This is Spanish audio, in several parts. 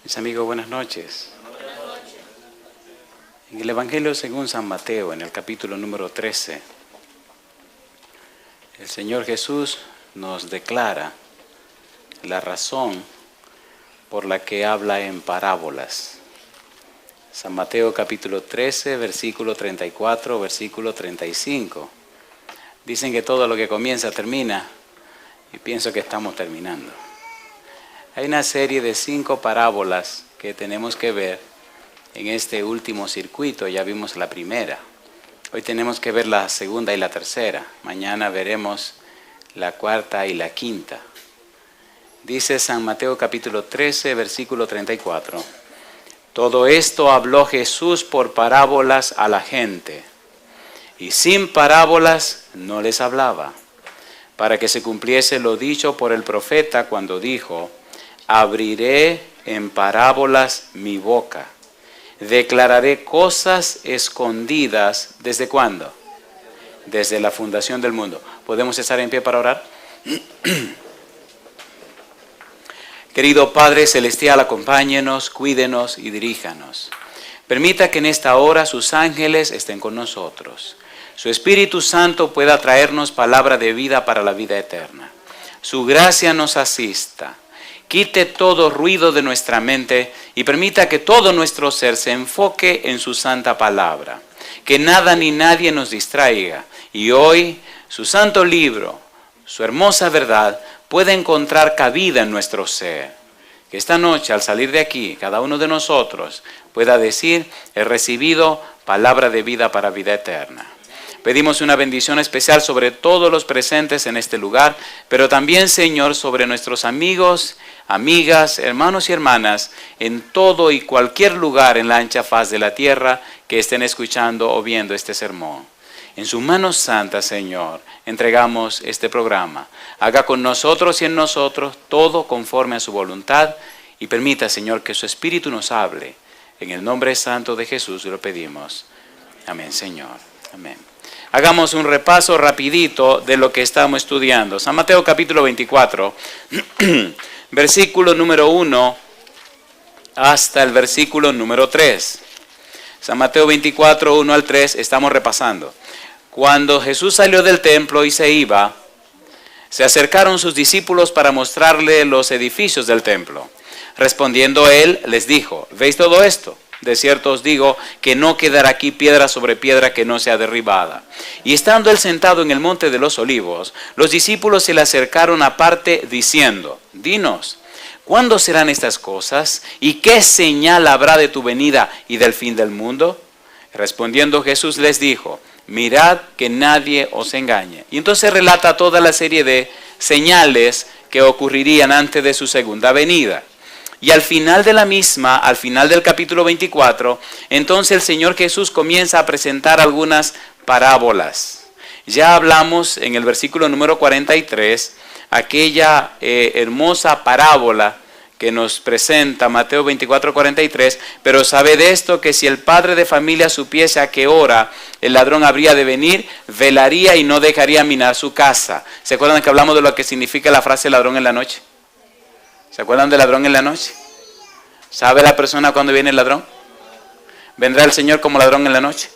Mis amigos, buenas noches. En el Evangelio según San Mateo, en el capítulo número 13, el Señor Jesús nos declara la razón por la que habla en parábolas. San Mateo capítulo 13, versículo 34, versículo 35. Dicen que todo lo que comienza termina, y pienso que estamos terminando. Hay una serie de 5 parábolas que tenemos que ver en este último circuito. Ya vimos la primera. Hoy tenemos que ver la segunda y la tercera. Mañana veremos la cuarta y la quinta. Dice San Mateo capítulo 13, versículo 34. Todo esto habló Jesús por parábolas a la gente, y sin parábolas no les hablaba, para que se cumpliese lo dicho por el profeta cuando dijo: abriré en parábolas mi boca, declararé cosas escondidas. ¿Desde cuándo? Desde la fundación del mundo. ¿Podemos estar en pie para orar? Querido Padre Celestial, acompáñenos, cuídenos y diríjanos. Permita que en esta hora sus ángeles estén con nosotros. Su Espíritu Santo pueda traernos palabra de vida para la vida eterna. Su gracia nos asista. Quite todo ruido de nuestra mente y permita que todo nuestro ser se enfoque en su santa palabra. Que nada ni nadie nos distraiga. Y hoy su santo libro, su hermosa verdad, pueda encontrar cabida en nuestro ser. Que esta noche, al salir de aquí, cada uno de nosotros pueda decir: he recibido palabra de vida para vida eterna. Pedimos una bendición especial sobre todos los presentes en este lugar, pero también, Señor, sobre nuestros amigos, amigas, hermanos y hermanas, en todo y cualquier lugar en la ancha faz de la tierra que estén escuchando o viendo este sermón. En sus manos santas, Señor, entregamos este programa. Haga con nosotros y en nosotros todo conforme a su voluntad y permita, Señor, que su Espíritu nos hable. En el nombre santo de Jesús lo pedimos. Amén, Señor. Amén. Hagamos un repaso rapidito de lo que estamos estudiando. San Mateo capítulo 24, versículo número 1 hasta el versículo número 3. San Mateo 24, 1 al 3, estamos repasando. Cuando Jesús salió del templo y se iba, se acercaron sus discípulos para mostrarle los edificios del templo. Respondiendo él, les dijo: ¿veis todo esto? De cierto os digo que no quedará aquí piedra sobre piedra que no sea derribada. Y estando él sentado en el monte de los olivos, los discípulos se le acercaron aparte diciendo: dinos, ¿cuándo serán estas cosas? ¿Y qué señal habrá de tu venida y del fin del mundo? Respondiendo Jesús les dijo: mirad que nadie os engañe. Y entonces relata toda la serie de señales que ocurrirían antes de su segunda venida. Y al final de la misma, al final del capítulo 24, entonces el Señor Jesús comienza a presentar algunas parábolas. Ya hablamos en el versículo número 43, aquella hermosa parábola que nos presenta Mateo 24, 43, pero sabe de esto que si el padre de familia supiese a qué hora el ladrón habría de venir, velaría y no dejaría minar su casa. ¿Se acuerdan que hablamos de lo que significa la frase ladrón en la noche? ¿Se acuerdan del ladrón en la noche? ¿Sabe la persona cuándo viene el ladrón? ¿Vendrá el Señor como ladrón en la noche?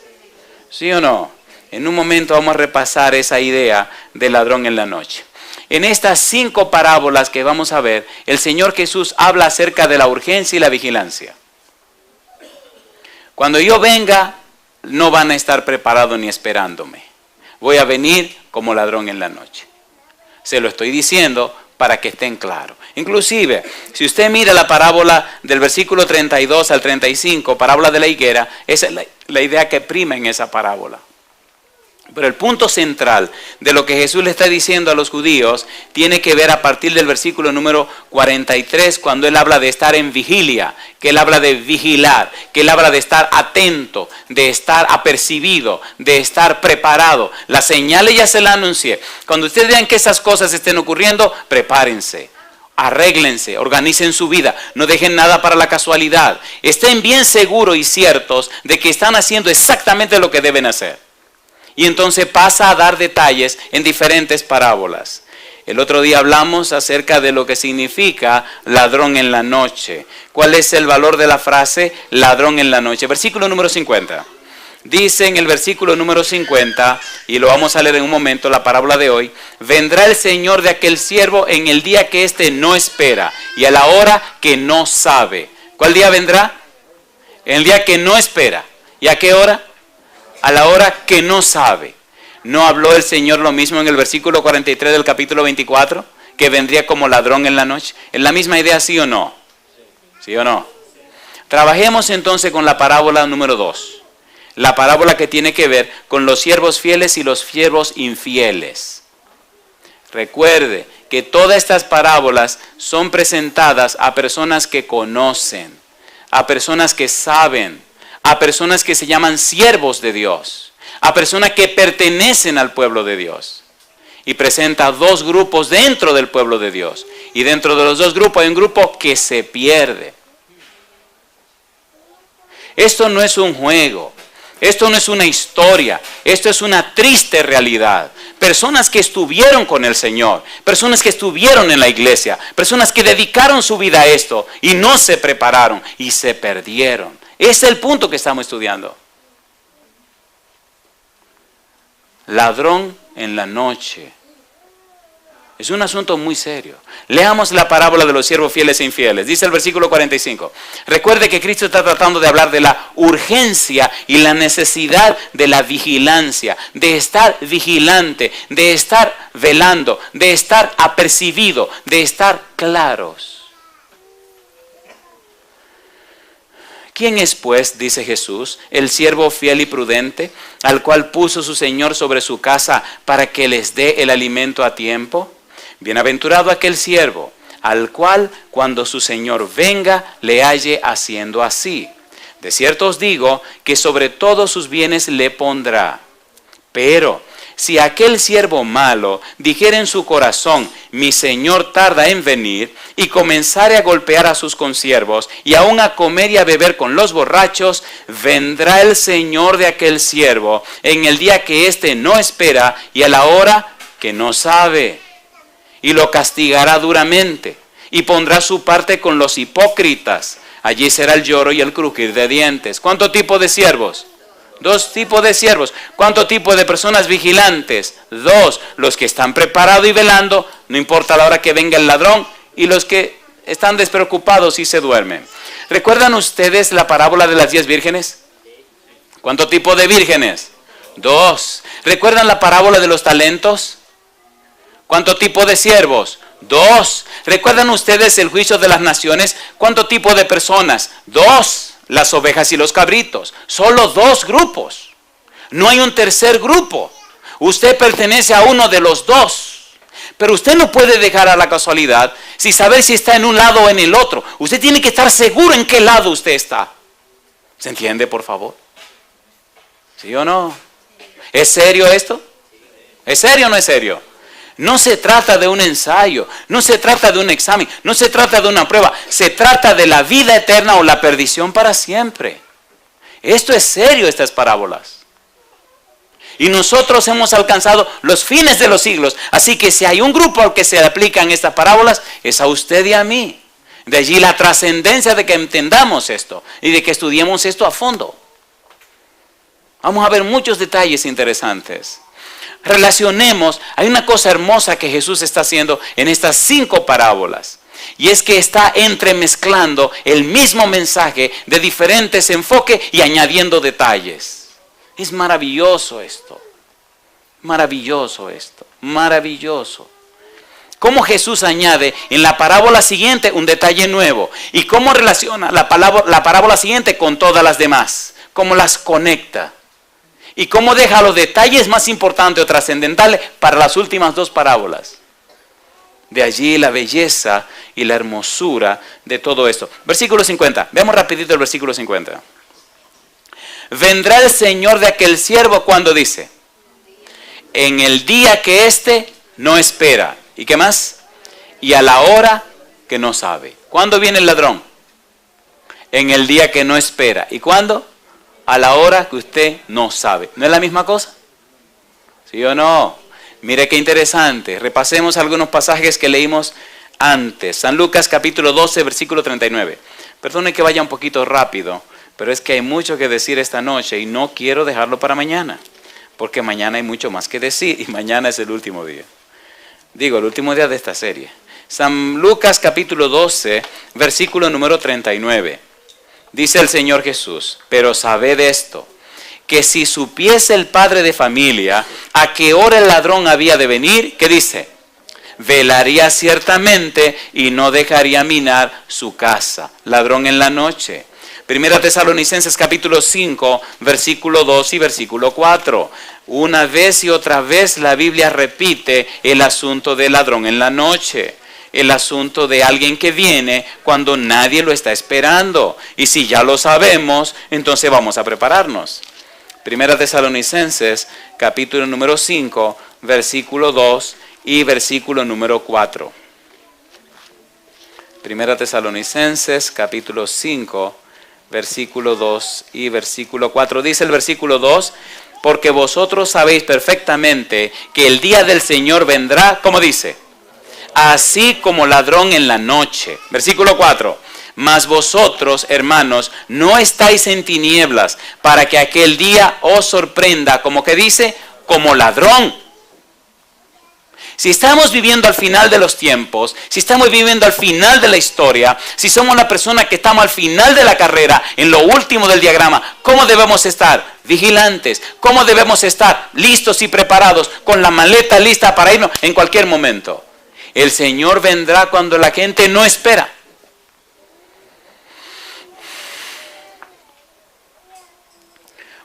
¿Sí o no? En un momento vamos a repasar esa idea del ladrón en la noche. En estas 5 parábolas que vamos a ver, el Señor Jesús habla acerca de la urgencia y la vigilancia. Cuando yo venga, no van a estar preparados ni esperándome. Voy a venir como ladrón en la noche. Se lo estoy diciendo para que estén claros. Inclusive, si usted mira la parábola del versículo 32 al 35, parábola de la higuera, esa es la idea que prima en esa parábola. Pero el punto central de lo que Jesús le está diciendo a los judíos tiene que ver a partir del versículo número 43, cuando Él habla de estar en vigilia, que Él habla de vigilar, que Él habla de estar atento, de estar apercibido, de estar preparado. Las señales ya se las anuncié. Cuando ustedes vean que esas cosas estén ocurriendo, prepárense. Arréglense, organicen su vida, no dejen nada para la casualidad. Estén bien seguros y ciertos de que están haciendo exactamente lo que deben hacer. Y entonces pasa a dar detalles en diferentes parábolas. El otro día hablamos acerca de lo que significa ladrón en la noche. ¿Cuál es el valor de la frase ladrón en la noche? Versículo número 50. Dice en el versículo número 50, y lo vamos a leer en un momento, la parábola de hoy: vendrá el Señor de aquel siervo en el día que éste no espera y a la hora que no sabe. ¿Cuál día vendrá? En el día que no espera. ¿Y a qué hora? A la hora que no sabe. ¿No habló el Señor lo mismo en el versículo 43 del capítulo 24? Que vendría como ladrón en la noche. ¿Es la misma idea, sí o no? ¿Sí o no? Trabajemos entonces con la parábola número 2. La parábola que tiene que ver con los siervos fieles y los siervos infieles. Recuerde que todas estas parábolas son presentadas a personas que conocen, a personas que saben, a personas que se llaman siervos de Dios, a personas que pertenecen al pueblo de Dios. Y presenta dos grupos dentro del pueblo de Dios. Y dentro de los dos grupos hay un grupo que se pierde. Esto no es un juego. Esto no es una historia, esto es una triste realidad. Personas que estuvieron con el Señor, personas que estuvieron en la iglesia, personas que dedicaron su vida a esto y no se prepararon y se perdieron. Ese es el punto que estamos estudiando. Ladrón en la noche. Es un asunto muy serio. Leamos la parábola de los siervos fieles e infieles. Dice el versículo 45. Recuerde que Cristo está tratando de hablar de la urgencia y la necesidad de la vigilancia, de estar vigilante, de estar velando, de estar apercibido, de estar claros. ¿Quién es, pues, dice Jesús, el siervo fiel y prudente, al cual puso su Señor sobre su casa para que les dé el alimento a tiempo? Bienaventurado aquel siervo, al cual cuando su Señor venga le halle haciendo así. De cierto os digo que sobre todos sus bienes le pondrá. Pero si aquel siervo malo dijere en su corazón, mi Señor tarda en venir, y comenzare a golpear a sus consiervos, y aún a comer y a beber con los borrachos, vendrá el Señor de aquel siervo en el día que éste no espera y a la hora que no sabe. Y lo castigará duramente, y pondrá su parte con los hipócritas. Allí será el lloro y el crujir de dientes. ¿Cuánto tipo de siervos? Dos tipos de siervos. ¿Cuánto tipo de personas vigilantes? Dos. Los que están preparados y velando, no importa la hora que venga el ladrón, y los que están despreocupados y se duermen. ¿Recuerdan ustedes la parábola de las 10 vírgenes? ¿Cuánto tipo de vírgenes? Dos. ¿Recuerdan la parábola de los talentos? ¿Cuánto tipo de siervos? Dos. ¿Recuerdan ustedes el juicio de las naciones? ¿Cuánto tipo de personas? Dos. Las ovejas y los cabritos. Solo dos grupos. No hay un tercer grupo. Usted pertenece a uno de los dos. Pero usted no puede dejar a la casualidad sin saber si está en un lado o en el otro. Usted tiene que estar seguro en qué lado usted está. ¿Se entiende, por favor? ¿Sí o no? ¿Es serio esto? ¿Es serio o no es serio? No se trata de un ensayo, no se trata de un examen, no se trata de una prueba, se trata de la vida eterna o la perdición para siempre. Esto es serio, estas parábolas. Y nosotros hemos alcanzado los fines de los siglos, así que si hay un grupo al que se aplican estas parábolas, es a usted y a mí. De allí la trascendencia de que entendamos esto y de que estudiemos esto a fondo. Vamos a ver muchos detalles interesantes. Relacionemos, hay una cosa hermosa que Jesús está haciendo en estas 5 parábolas. Y es que está entremezclando el mismo mensaje de diferentes enfoques y añadiendo detalles. Es maravilloso esto. Maravilloso esto. Maravilloso. Cómo Jesús añade en la parábola siguiente un detalle nuevo. Y cómo relaciona la parábola siguiente con todas las demás. Cómo las conecta. Y cómo deja los detalles más importantes o trascendentales para las últimas 2 parábolas. De allí la belleza y la hermosura de todo esto. Versículo 50. Veamos rapidito el versículo 50. Vendrá el Señor de aquel siervo cuando dice, en el día que éste no espera. ¿Y qué más? Y a la hora que no sabe. ¿Cuándo viene el ladrón? En el día que no espera. ¿Y cuándo? A la hora que usted no sabe. ¿No es la misma cosa? ¿Sí o no? Mire qué interesante. Repasemos algunos pasajes que leímos antes. San Lucas capítulo 12, versículo 39. Perdone que vaya un poquito rápido, pero es que hay mucho que decir esta noche y no quiero dejarlo para mañana, porque mañana hay mucho más que decir y mañana es el último día. Digo, el último día de esta serie. San Lucas capítulo 12, versículo número 39. Dice el Señor Jesús, pero sabed esto, que si supiese el padre de familia a qué hora el ladrón había de venir, ¿qué dice? Velaría ciertamente y no dejaría minar su casa. Ladrón en la noche. Primera Tesalonicenses capítulo 5, versículo 2 y versículo 4. Una vez y otra vez la Biblia repite el asunto del ladrón en la noche. El asunto de alguien que viene cuando nadie lo está esperando. Y si ya lo sabemos, entonces vamos a prepararnos. Primera Tesalonicenses, capítulo número 5, versículo 2 y versículo número 4. Primera Tesalonicenses, capítulo 5, versículo 2 y versículo 4. Dice el versículo 2, porque vosotros sabéis perfectamente que el día del Señor vendrá, ¿cómo dice? Así como ladrón en la noche. Versículo 4. Mas vosotros, hermanos, no estáis en tinieblas para que aquel día os sorprenda, como que dice, como ladrón. Si estamos viviendo al final de los tiempos, si estamos viviendo al final de la historia, si somos la persona que estamos al final de la carrera, en lo último del diagrama, ¿cómo debemos estar? Vigilantes. ¿Cómo debemos estar? Listos y preparados, con la maleta lista para irnos en cualquier momento. El Señor vendrá cuando la gente no espera.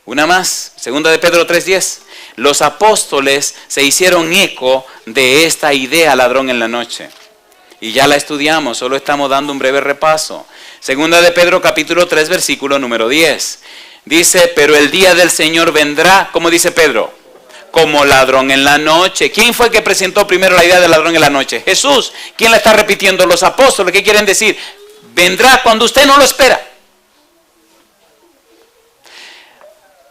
Una más, segunda de Pedro 3:10. Los apóstoles se hicieron eco de esta idea, ladrón en la noche. Y ya la estudiamos, solo estamos dando un breve repaso. Segunda de Pedro capítulo 3, versículo número 10. Dice, pero el día del Señor vendrá, ¿cómo dice Pedro? Como ladrón en la noche. ¿Quién fue el que presentó primero la idea del ladrón en la noche? Jesús. ¿Quién la está repitiendo? Los apóstoles. ¿Qué quieren decir? Vendrá cuando usted no lo espera.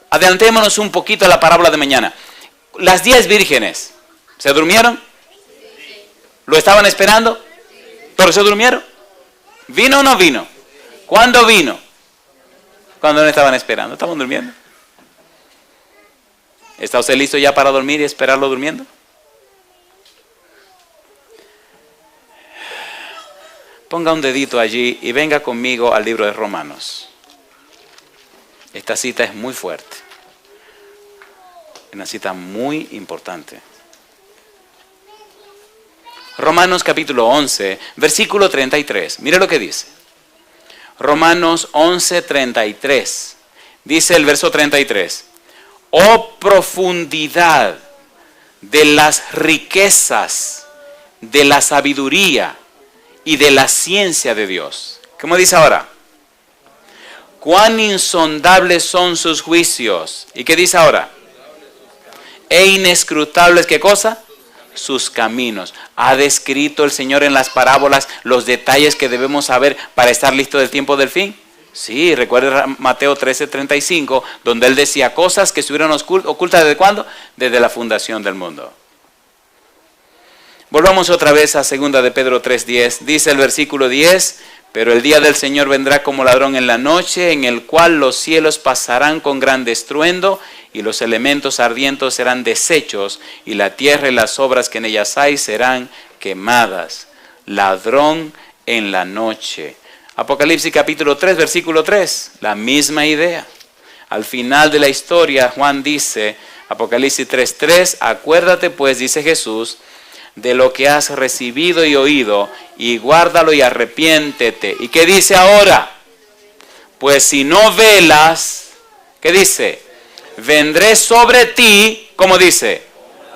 Adelantémonos un poquito a la parábola de mañana. Las 10 vírgenes, ¿se durmieron? ¿Lo estaban esperando? ¿Pero se durmieron? ¿Vino o no vino? ¿Cuándo vino? Cuando no estaban esperando. ¿Estaban durmiendo? ¿Está usted listo ya para dormir y esperarlo durmiendo? Ponga un dedito allí y venga conmigo al libro de Romanos. Esta cita es muy fuerte. Una cita muy importante. Romanos capítulo 11, versículo 33. Mire lo que dice. Romanos 11, 33. Dice el verso 33. Oh profundidad de las riquezas, de la sabiduría y de la ciencia de Dios. ¿Cómo dice ahora? Cuán insondables son sus juicios. ¿Y qué dice ahora? E inescrutables, ¿qué cosa? Sus caminos. Ha descrito el Señor en las parábolas los detalles que debemos saber para estar listos del tiempo del fin. Sí, recuerda Mateo 13:35, donde Él decía cosas que estuvieron ocultas ¿desde cuándo? Desde la fundación del mundo. Volvamos otra vez a 2 de Pedro 3:10. Dice el versículo 10, pero el día del Señor vendrá como ladrón en la noche, en el cual los cielos pasarán con gran estruendo, y los elementos ardientes serán deshechos, y la tierra y las obras que en ellas hay serán quemadas. Ladrón en la noche. Apocalipsis capítulo 3, versículo 3, la misma idea. Al final de la historia, Juan dice, Apocalipsis 3:3, acuérdate pues, dice Jesús, de lo que has recibido y oído, y guárdalo y arrepiéntete. ¿Y qué dice ahora? Pues si no velas, ¿qué dice? Vendré sobre ti, ¿cómo dice?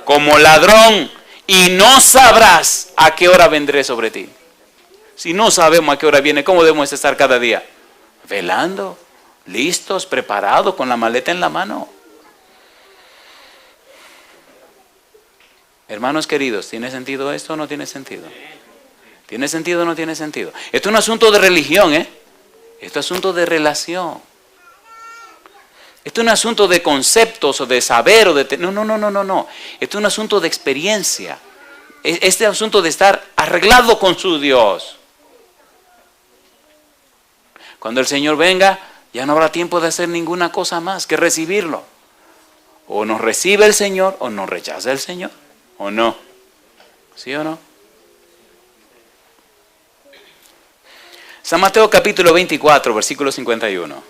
Como ladrón, y no sabrás a qué hora vendré sobre ti. Si no sabemos a qué hora viene, ¿cómo debemos estar cada día? Velando, listos, preparados, con la maleta en la mano. Hermanos queridos, ¿tiene sentido esto o no tiene sentido? ¿Tiene sentido o no tiene sentido? Esto no es un asunto de religión, Esto es un asunto de relación. Esto es un asunto de conceptos o de saber o de... No. Esto es un asunto de experiencia. Este asunto de estar arreglado con su Dios. Cuando el Señor venga, ya no habrá tiempo de hacer ninguna cosa más que recibirlo. O nos recibe el Señor o nos rechaza el Señor. ¿O no? ¿Sí o no? San Mateo capítulo 24, versículo 51.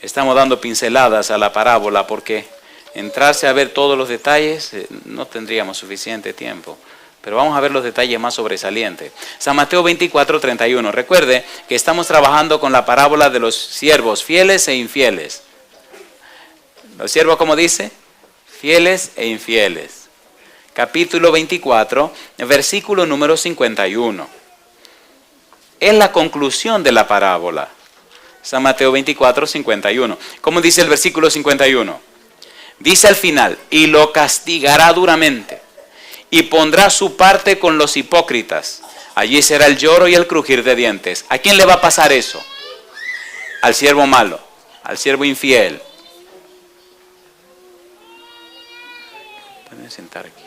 Estamos dando pinceladas a la parábola porque entrarse a ver todos los detalles no tendríamos suficiente tiempo. Pero vamos a ver los detalles más sobresalientes. San Mateo 24, 31. Recuerde que estamos trabajando con la parábola de los siervos fieles e infieles. Los siervos, ¿cómo dice? Fieles e infieles. Capítulo 24, versículo número 51. Es la conclusión de la parábola. San Mateo 24, 51. ¿Cómo dice el versículo 51? Dice al final, y lo castigará duramente, y pondrá su parte con los hipócritas. Allí será el lloro y el crujir de dientes. ¿A quién le va a pasar eso? Al siervo malo, al siervo infiel. Pueden sentar aquí.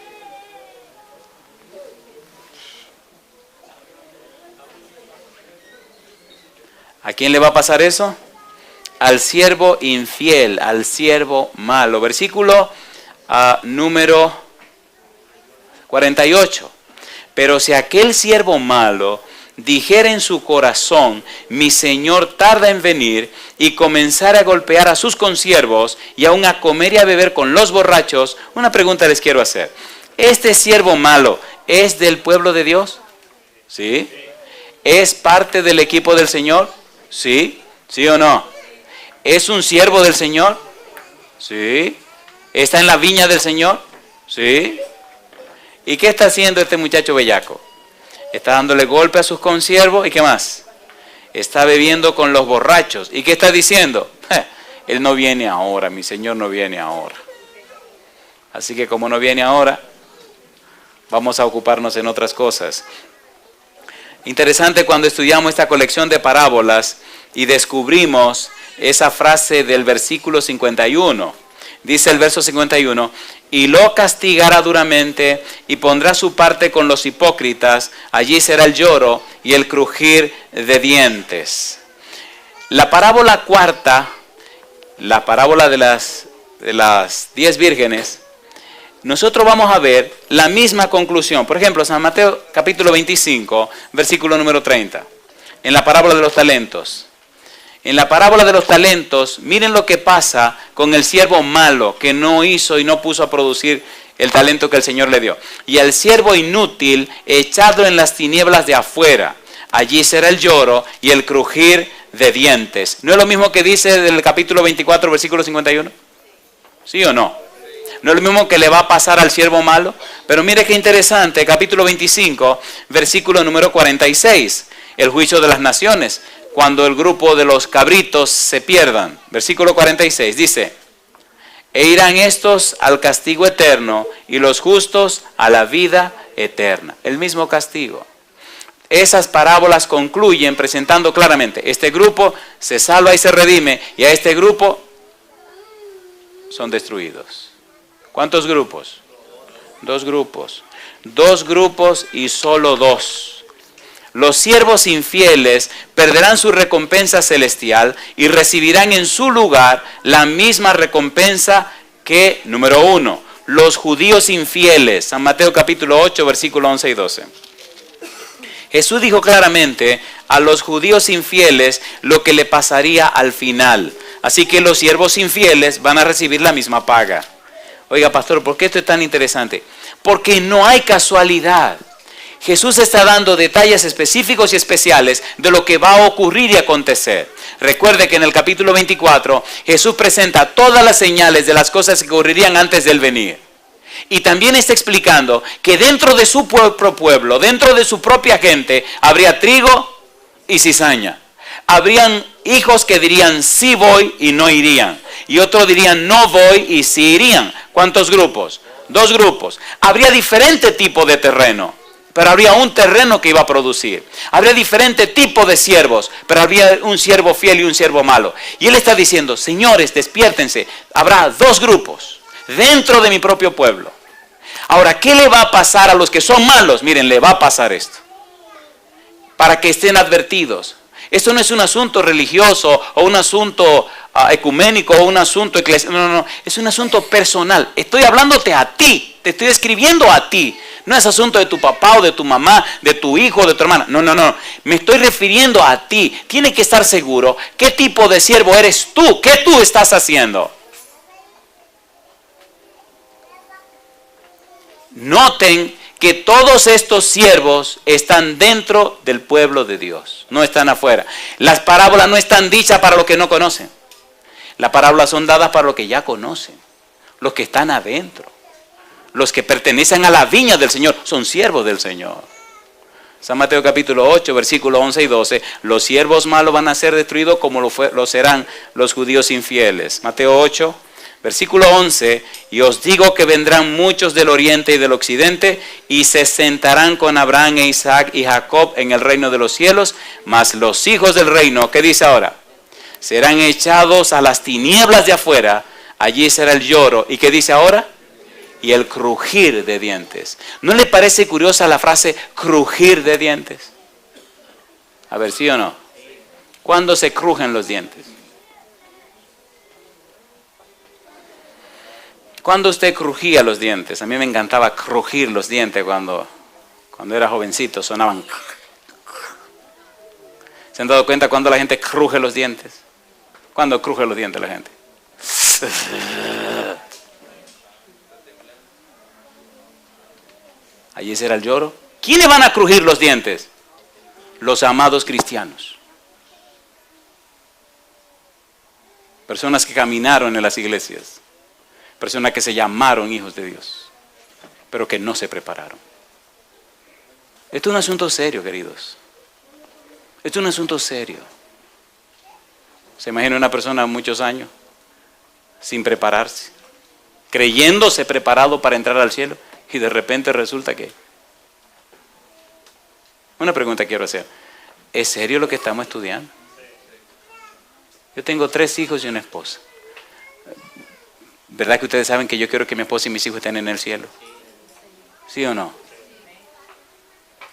¿A quién le va a pasar eso? Al siervo infiel, al siervo malo. Versículo número 48. Pero si aquel siervo malo dijera en su corazón, mi señor tarda en venir, y comenzara a golpear a sus consiervos y aún a comer y a beber con los borrachos, una pregunta les quiero hacer. ¿Este siervo malo es del pueblo de Dios? ¿Sí? ¿Es parte del equipo del Señor? ¿Sí? ¿Sí o no? ¿Es un siervo del Señor? ¿Sí? ¿Está en la viña del Señor? ¿Sí? ¿Y qué está haciendo este muchacho bellaco? Está dándole golpe a sus consiervos. ¿Y qué más? Está bebiendo con los borrachos. ¿Y qué está diciendo? Él no viene ahora, mi Señor no viene ahora. Así que como no viene ahora, vamos a ocuparnos en otras cosas. Interesante cuando estudiamos esta colección de parábolas y descubrimos esa frase del versículo 51. Dice el verso 51, y lo castigará duramente y pondrá su parte con los hipócritas, allí será el lloro y el crujir de dientes. La parábola cuarta, la parábola de las 10 vírgenes, nosotros vamos a ver la misma conclusión. Por ejemplo, San Mateo capítulo 25, versículo número 30, en la parábola de los talentos. En la parábola de los talentos, miren lo que pasa con el siervo malo que no hizo y no puso a producir el talento que el Señor le dio. Y al siervo inútil echado en las tinieblas de afuera, allí será el lloro y el crujir de dientes. ¿No es lo mismo que dice del capítulo 24, versículo 51? ¿Sí o no? ¿No es lo mismo que le va a pasar al siervo malo? Pero mire qué interesante, capítulo 25, versículo número 46, el juicio de las naciones. Cuando el grupo de los cabritos se pierdan. Versículo 46 dice, e irán estos al castigo eterno y los justos a la vida eterna. El mismo castigo. Esas parábolas concluyen presentando claramente, este grupo se salva y se redime y a este grupo son destruidos. ¿Cuántos grupos? 2 grupos. 2 grupos y solo 2. Los siervos infieles perderán su recompensa celestial y recibirán en su lugar la misma recompensa que, número 1, los judíos infieles. San Mateo capítulo 8, versículo 11 y 12. Jesús dijo claramente a los judíos infieles lo que le pasaría al final. Así que los siervos infieles van a recibir la misma paga. Oiga, pastor, ¿por qué esto es tan interesante? Porque no hay casualidad. Jesús está dando detalles específicos y especiales de lo que va a ocurrir y acontecer. Recuerde que en el capítulo 24 Jesús presenta todas las señales de las cosas que ocurrirían antes del venir. Y también está explicando que dentro de su propio pueblo, dentro de su propia gente, habría trigo y cizaña. Habrían hijos que dirían sí voy y no irían. Y otros dirían no voy y sí irían. ¿Cuántos grupos? 2 grupos. Habría diferente tipo de terreno. pero habría un terreno que iba a producir. Habría diferentes tipos de siervos, pero habría un siervo fiel y un siervo malo. Y él está diciendo, señores, despiértense, habrá dos grupos dentro de mi propio pueblo. Ahora, ¿qué le va a pasar a los que son malos? Miren, le va a pasar esto, para que estén advertidos. Esto no es un asunto religioso o un asunto ecuménico o un asunto eclesiástico. No, es un asunto personal. Estoy hablándote a ti, te estoy escribiendo a ti. No es asunto de tu papá o de tu mamá, de tu hijo o de tu hermana. No. Me estoy refiriendo a ti. Tienes que estar seguro qué tipo de siervo eres tú. ¿Qué tú estás haciendo? Noten que todos estos siervos están dentro del pueblo de Dios, no están afuera. Las parábolas no están dichas para los que no conocen. Las parábolas son dadas para los que ya conocen, los que están adentro. Los que pertenecen a la viña del Señor son siervos del Señor. San Mateo capítulo 8, versículos 11 y 12. Los siervos malos van a ser destruidos como lo serán los judíos infieles. Mateo 8. Versículo 11, y os digo que vendrán muchos del oriente y del occidente, y se sentarán con Abraham e Isaac y Jacob en el reino de los cielos, mas los hijos del reino, ¿qué dice ahora? Serán echados a las tinieblas de afuera, allí será el lloro, ¿y qué dice ahora? Y el crujir de dientes. ¿No le parece curiosa la frase crujir de dientes? A ver, ¿sí o no? ¿Cuándo se crujen los dientes? ¿Cuándo usted crujía los dientes? A mí me encantaba crujir los dientes cuando era jovencito, sonaban. ¿Se han dado cuenta cuando la gente cruje los dientes? ¿Cuándo cruje los dientes la gente? Allí será el lloro. ¿Quiénes van a crujir los dientes? Los amados cristianos. Personas que caminaron en las iglesias. Personas que se llamaron hijos de Dios, pero que no se prepararon. Esto es un asunto serio, queridos. Esto es un asunto serio. ¿Se imagina una persona muchos años sin prepararse, creyéndose preparado para entrar al cielo, y de repente resulta que... Una pregunta quiero hacer. ¿Es serio lo que estamos estudiando? Yo tengo 3 hijos y una esposa. ¿Verdad que ustedes saben que yo quiero que mi esposa y mis hijos estén en el cielo? ¿Sí o no?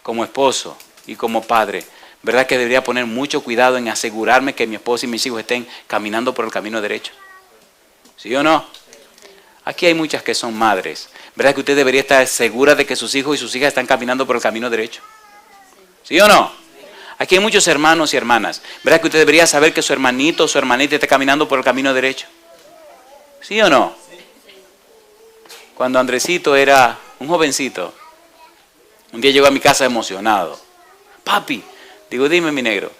Como esposo y como padre, ¿verdad que debería poner mucho cuidado en asegurarme que mi esposa y mis hijos estén caminando por el camino derecho? ¿Sí o no? Aquí hay muchas que son madres. ¿Verdad que usted debería estar segura de que sus hijos y sus hijas están caminando por el camino derecho? ¿Sí o no? Aquí hay muchos hermanos y hermanas. ¿Verdad que usted debería saber que su hermanito o su hermanita está caminando por el camino derecho? ¿Sí o no? Cuando Andresito era un jovencito, un día llegó a mi casa emocionado. Papi, digo, dime mi negro,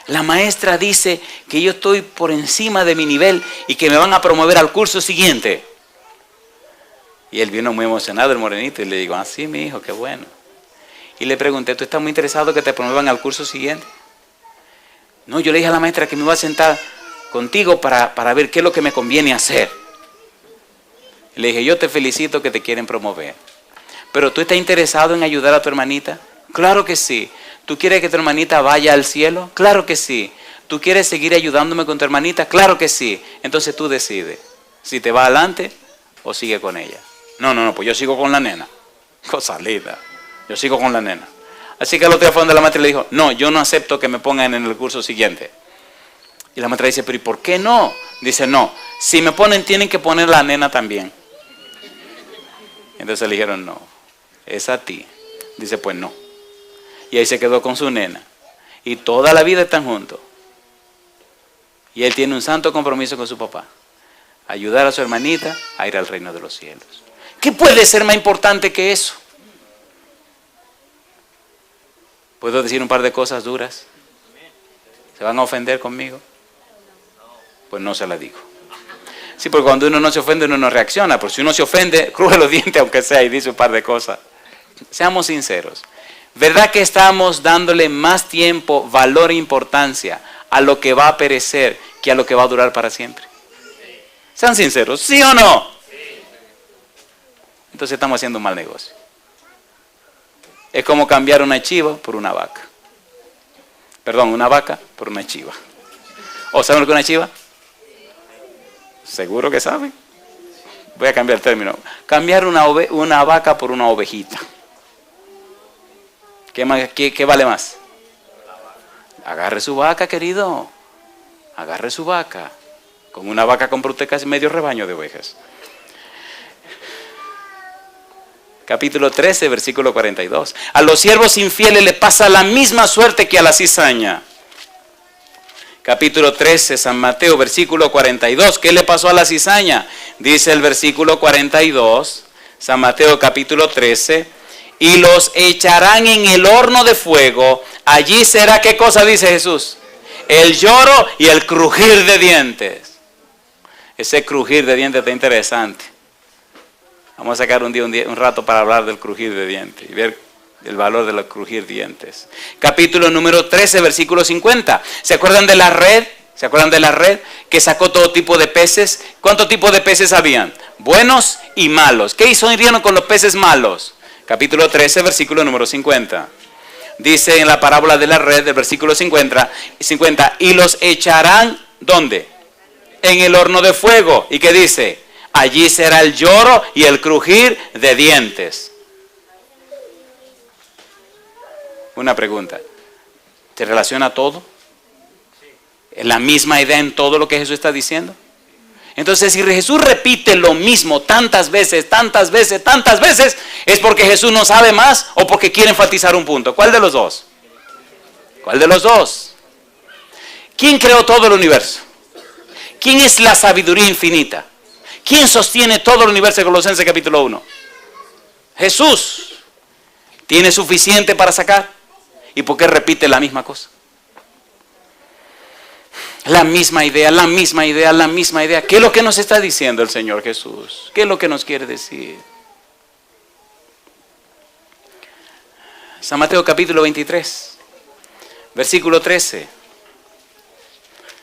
la maestra dice que yo estoy por encima de mi nivel y que me van a promover al curso siguiente. Y él vino muy emocionado, el morenito, y le digo, ah, sí, mi hijo, qué bueno. Y le pregunté, ¿tú estás muy interesado que te promuevan al curso siguiente? No, yo le dije a la maestra que me iba a sentar contigo para ver qué es lo que me conviene hacer. Le dije, yo te felicito que te quieren promover. ¿Pero tú estás interesado en ayudar a tu hermanita? Claro que sí. ¿Tú quieres que tu hermanita vaya al cielo? Claro que sí. ¿Tú quieres seguir ayudándome con tu hermanita? Claro que sí. Entonces tú decides si te va adelante o sigue con ella. No, pues yo sigo con la nena. Cosa linda. Yo sigo con la nena. Así que el otro día fue donde la maestra y le dijo, no, yo no acepto que me pongan en el curso siguiente. Y la maestra dice, pero ¿y por qué no? Dice, no, si me ponen tienen que poner la nena también. Entonces le dijeron, no, es a ti. Dice, pues no. Y ahí se quedó con su nena. Y toda la vida están juntos. Y él tiene un santo compromiso con su papá. Ayudar a su hermanita a ir al reino de los cielos. ¿Qué puede ser más importante que eso? ¿Puedo decir un par de cosas duras? ¿Se van a ofender conmigo? Pues no se la digo. Sí, porque cuando uno no se ofende, uno no reacciona. Pero si uno se ofende, cruje los dientes aunque sea y dice un par de cosas. Seamos sinceros. ¿Verdad que estamos dándole más tiempo, valor e importancia a lo que va a perecer que a lo que va a durar para siempre? Sean sinceros, ¿sí o no? Entonces estamos haciendo un mal negocio. Es como cambiar una chiva por una vaca. Perdón, una vaca por una chiva. ¿O saben lo que es una chiva? ¿Seguro que saben? Voy a cambiar el término. Cambiar una vaca por una ovejita. ¿Qué vale más? Agarre su vaca, querido. Agarre su vaca. Con una vaca compra usted casi medio rebaño de ovejas. Capítulo 13, versículo 42. A los siervos infieles le pasa la misma suerte que a la cizaña. Capítulo 13, San Mateo, versículo 42. ¿Qué le pasó a la cizaña? Dice el versículo 42, San Mateo capítulo 13. Y los echarán en el horno de fuego. Allí será, ¿qué cosa dice Jesús? El lloro y el crujir de dientes. Ese crujir de dientes está interesante. Vamos a sacar un rato para hablar del crujir de dientes y ver el valor de los crujir dientes. Capítulo número 13, versículo 50. ¿Se acuerdan de la red? ¿Se acuerdan de la red que sacó todo tipo de peces? ¿Cuántos tipos de peces habían? Buenos y malos. ¿Qué hicieron con los peces malos? Capítulo 13, versículo número 50. Dice en la parábola de la red, del versículo 50, y los echarán, ¿dónde? En el horno de fuego. ¿Y qué dice? Allí será el lloro y el crujir de dientes. Una pregunta. ¿Te relaciona todo? ¿Es la misma idea en todo lo que Jesús está diciendo? Entonces, si Jesús repite lo mismo tantas veces, es porque Jesús no sabe más o porque quiere enfatizar un punto. ¿Cuál de los dos? ¿Cuál de los dos? ¿Quién creó todo el universo? ¿Quién es la sabiduría infinita? ¿Quién sostiene todo el universo en Colosenses capítulo 1? Jesús. ¿Tiene suficiente para sacar? ¿Y por qué repite la misma cosa? La misma idea. ¿Qué es lo que nos está diciendo el Señor Jesús? ¿Qué es lo que nos quiere decir? San Mateo capítulo 23, versículo 13.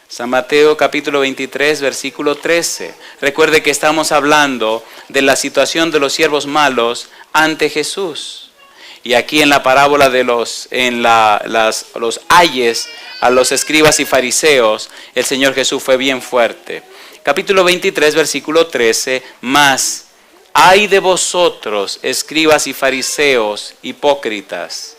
San Mateo capítulo 23, versículo 13. Recuerde que estamos hablando de la situación de los siervos malos ante Jesús. Y aquí en la parábola de los ayes a los escribas y fariseos, el Señor Jesús fue bien fuerte. Capítulo 23, versículo 13, más, ay de vosotros, escribas y fariseos, hipócritas,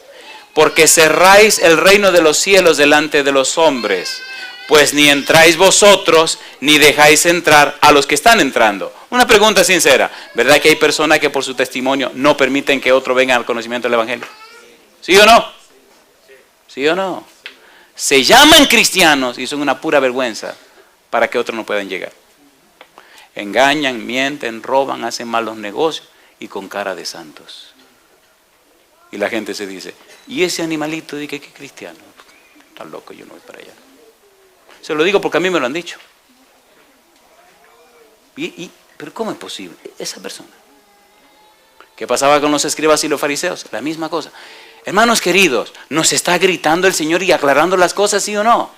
porque cerráis el reino de los cielos delante de los hombres, pues ni entráis vosotros, ni dejáis entrar a los que están entrando. Una pregunta sincera, ¿verdad que hay personas que por su testimonio no permiten que otro venga al conocimiento del Evangelio? ¿Sí o no? ¿Sí o no? Se llaman cristianos y son una pura vergüenza para que otros no puedan llegar. Engañan, mienten, roban, hacen malos negocios y con cara de santos. Y la gente se dice, ¿y ese animalito de qué cristiano? Está loco, yo no voy para allá. Se lo digo porque a mí me lo han dicho. ¿Pero cómo es posible? Esa persona. ¿Qué pasaba con los escribas y los fariseos? La misma cosa. Hermanos queridos, ¿nos está gritando el Señor y aclarando las cosas, sí o no?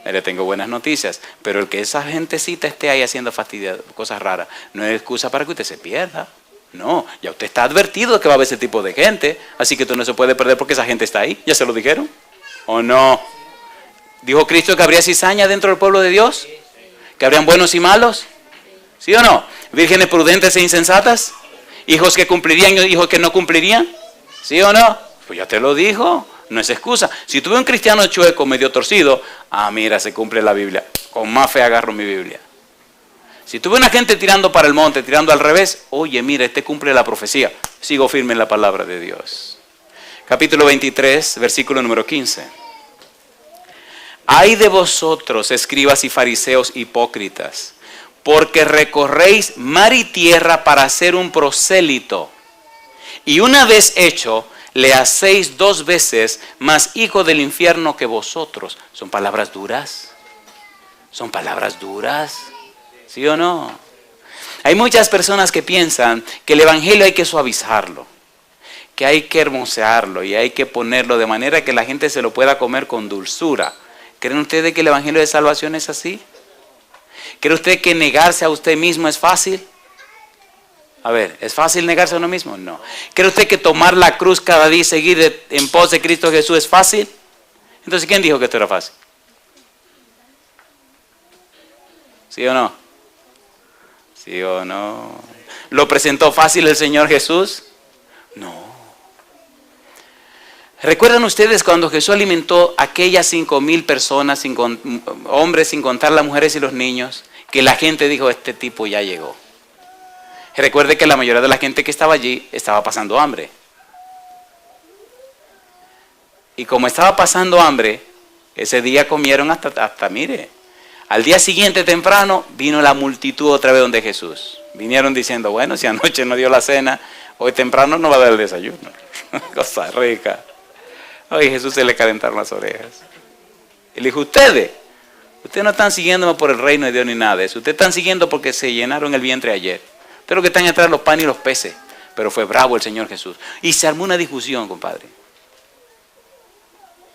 Le tengo buenas noticias, pero el que esa gentecita esté ahí haciendo cosas raras, no es excusa para que usted se pierda. No, ya usted está advertido de que va a haber ese tipo de gente, así que usted no se puede perder porque esa gente está ahí. ¿Ya se lo dijeron? ¿O no? ¿Dijo Cristo que habría cizaña dentro del pueblo de Dios? ¿Que habrían buenos y malos? ¿Sí o no? ¿Vírgenes prudentes e insensatas? ¿Hijos que cumplirían y hijos que no cumplirían? ¿Sí o no? Pues ya te lo dijo, no es excusa. Si tuve un cristiano chueco, medio torcido, mira, se cumple la Biblia. Con más fe agarro mi Biblia. Si tuve una gente tirando para el monte, tirando al revés, oye, mira, este cumple la profecía. Sigo firme en la palabra de Dios. Capítulo 23, versículo número 15. Ay de vosotros, escribas y fariseos hipócritas, porque recorréis mar y tierra para hacer un prosélito, y una vez hecho, le hacéis 2 veces más hijo del infierno que vosotros. ¿Son palabras duras? ¿Son palabras duras? ¿Sí o no? Hay muchas personas que piensan que el evangelio hay que suavizarlo, que hay que hermosearlo y hay que ponerlo de manera que la gente se lo pueda comer con dulzura. ¿Creen ustedes que el evangelio de salvación es así? ¿Cree usted que negarse a usted mismo es fácil? A ver, ¿es fácil negarse a uno mismo? No. ¿Cree usted que tomar la cruz cada día y seguir en pos de Cristo Jesús es fácil? Entonces, ¿quién dijo que esto era fácil? ¿Sí o no? ¿Sí o no? ¿Lo presentó fácil el Señor Jesús? No. ¿Recuerdan ustedes cuando Jesús alimentó a aquellas 5,000 personas, hombres, sin contar las mujeres y los niños? Que la gente dijo, este tipo ya llegó. Recuerde que la mayoría de la gente que estaba allí estaba pasando hambre. Y como estaba pasando hambre, ese día comieron hasta mire. Al día siguiente temprano vino la multitud otra vez donde Jesús. Vinieron diciendo, bueno, si anoche no dio la cena, hoy temprano no va a dar el desayuno. Cosa rica. Hoy Jesús se le calentaron las orejas. Él dijo, ustedes no están siguiéndome por el reino de Dios ni nada de eso. Ustedes están siguiendo porque se llenaron el vientre ayer. Ustedes lo que están entrando los panes y los peces. Pero fue bravo el Señor Jesús. Y se armó una discusión, compadre.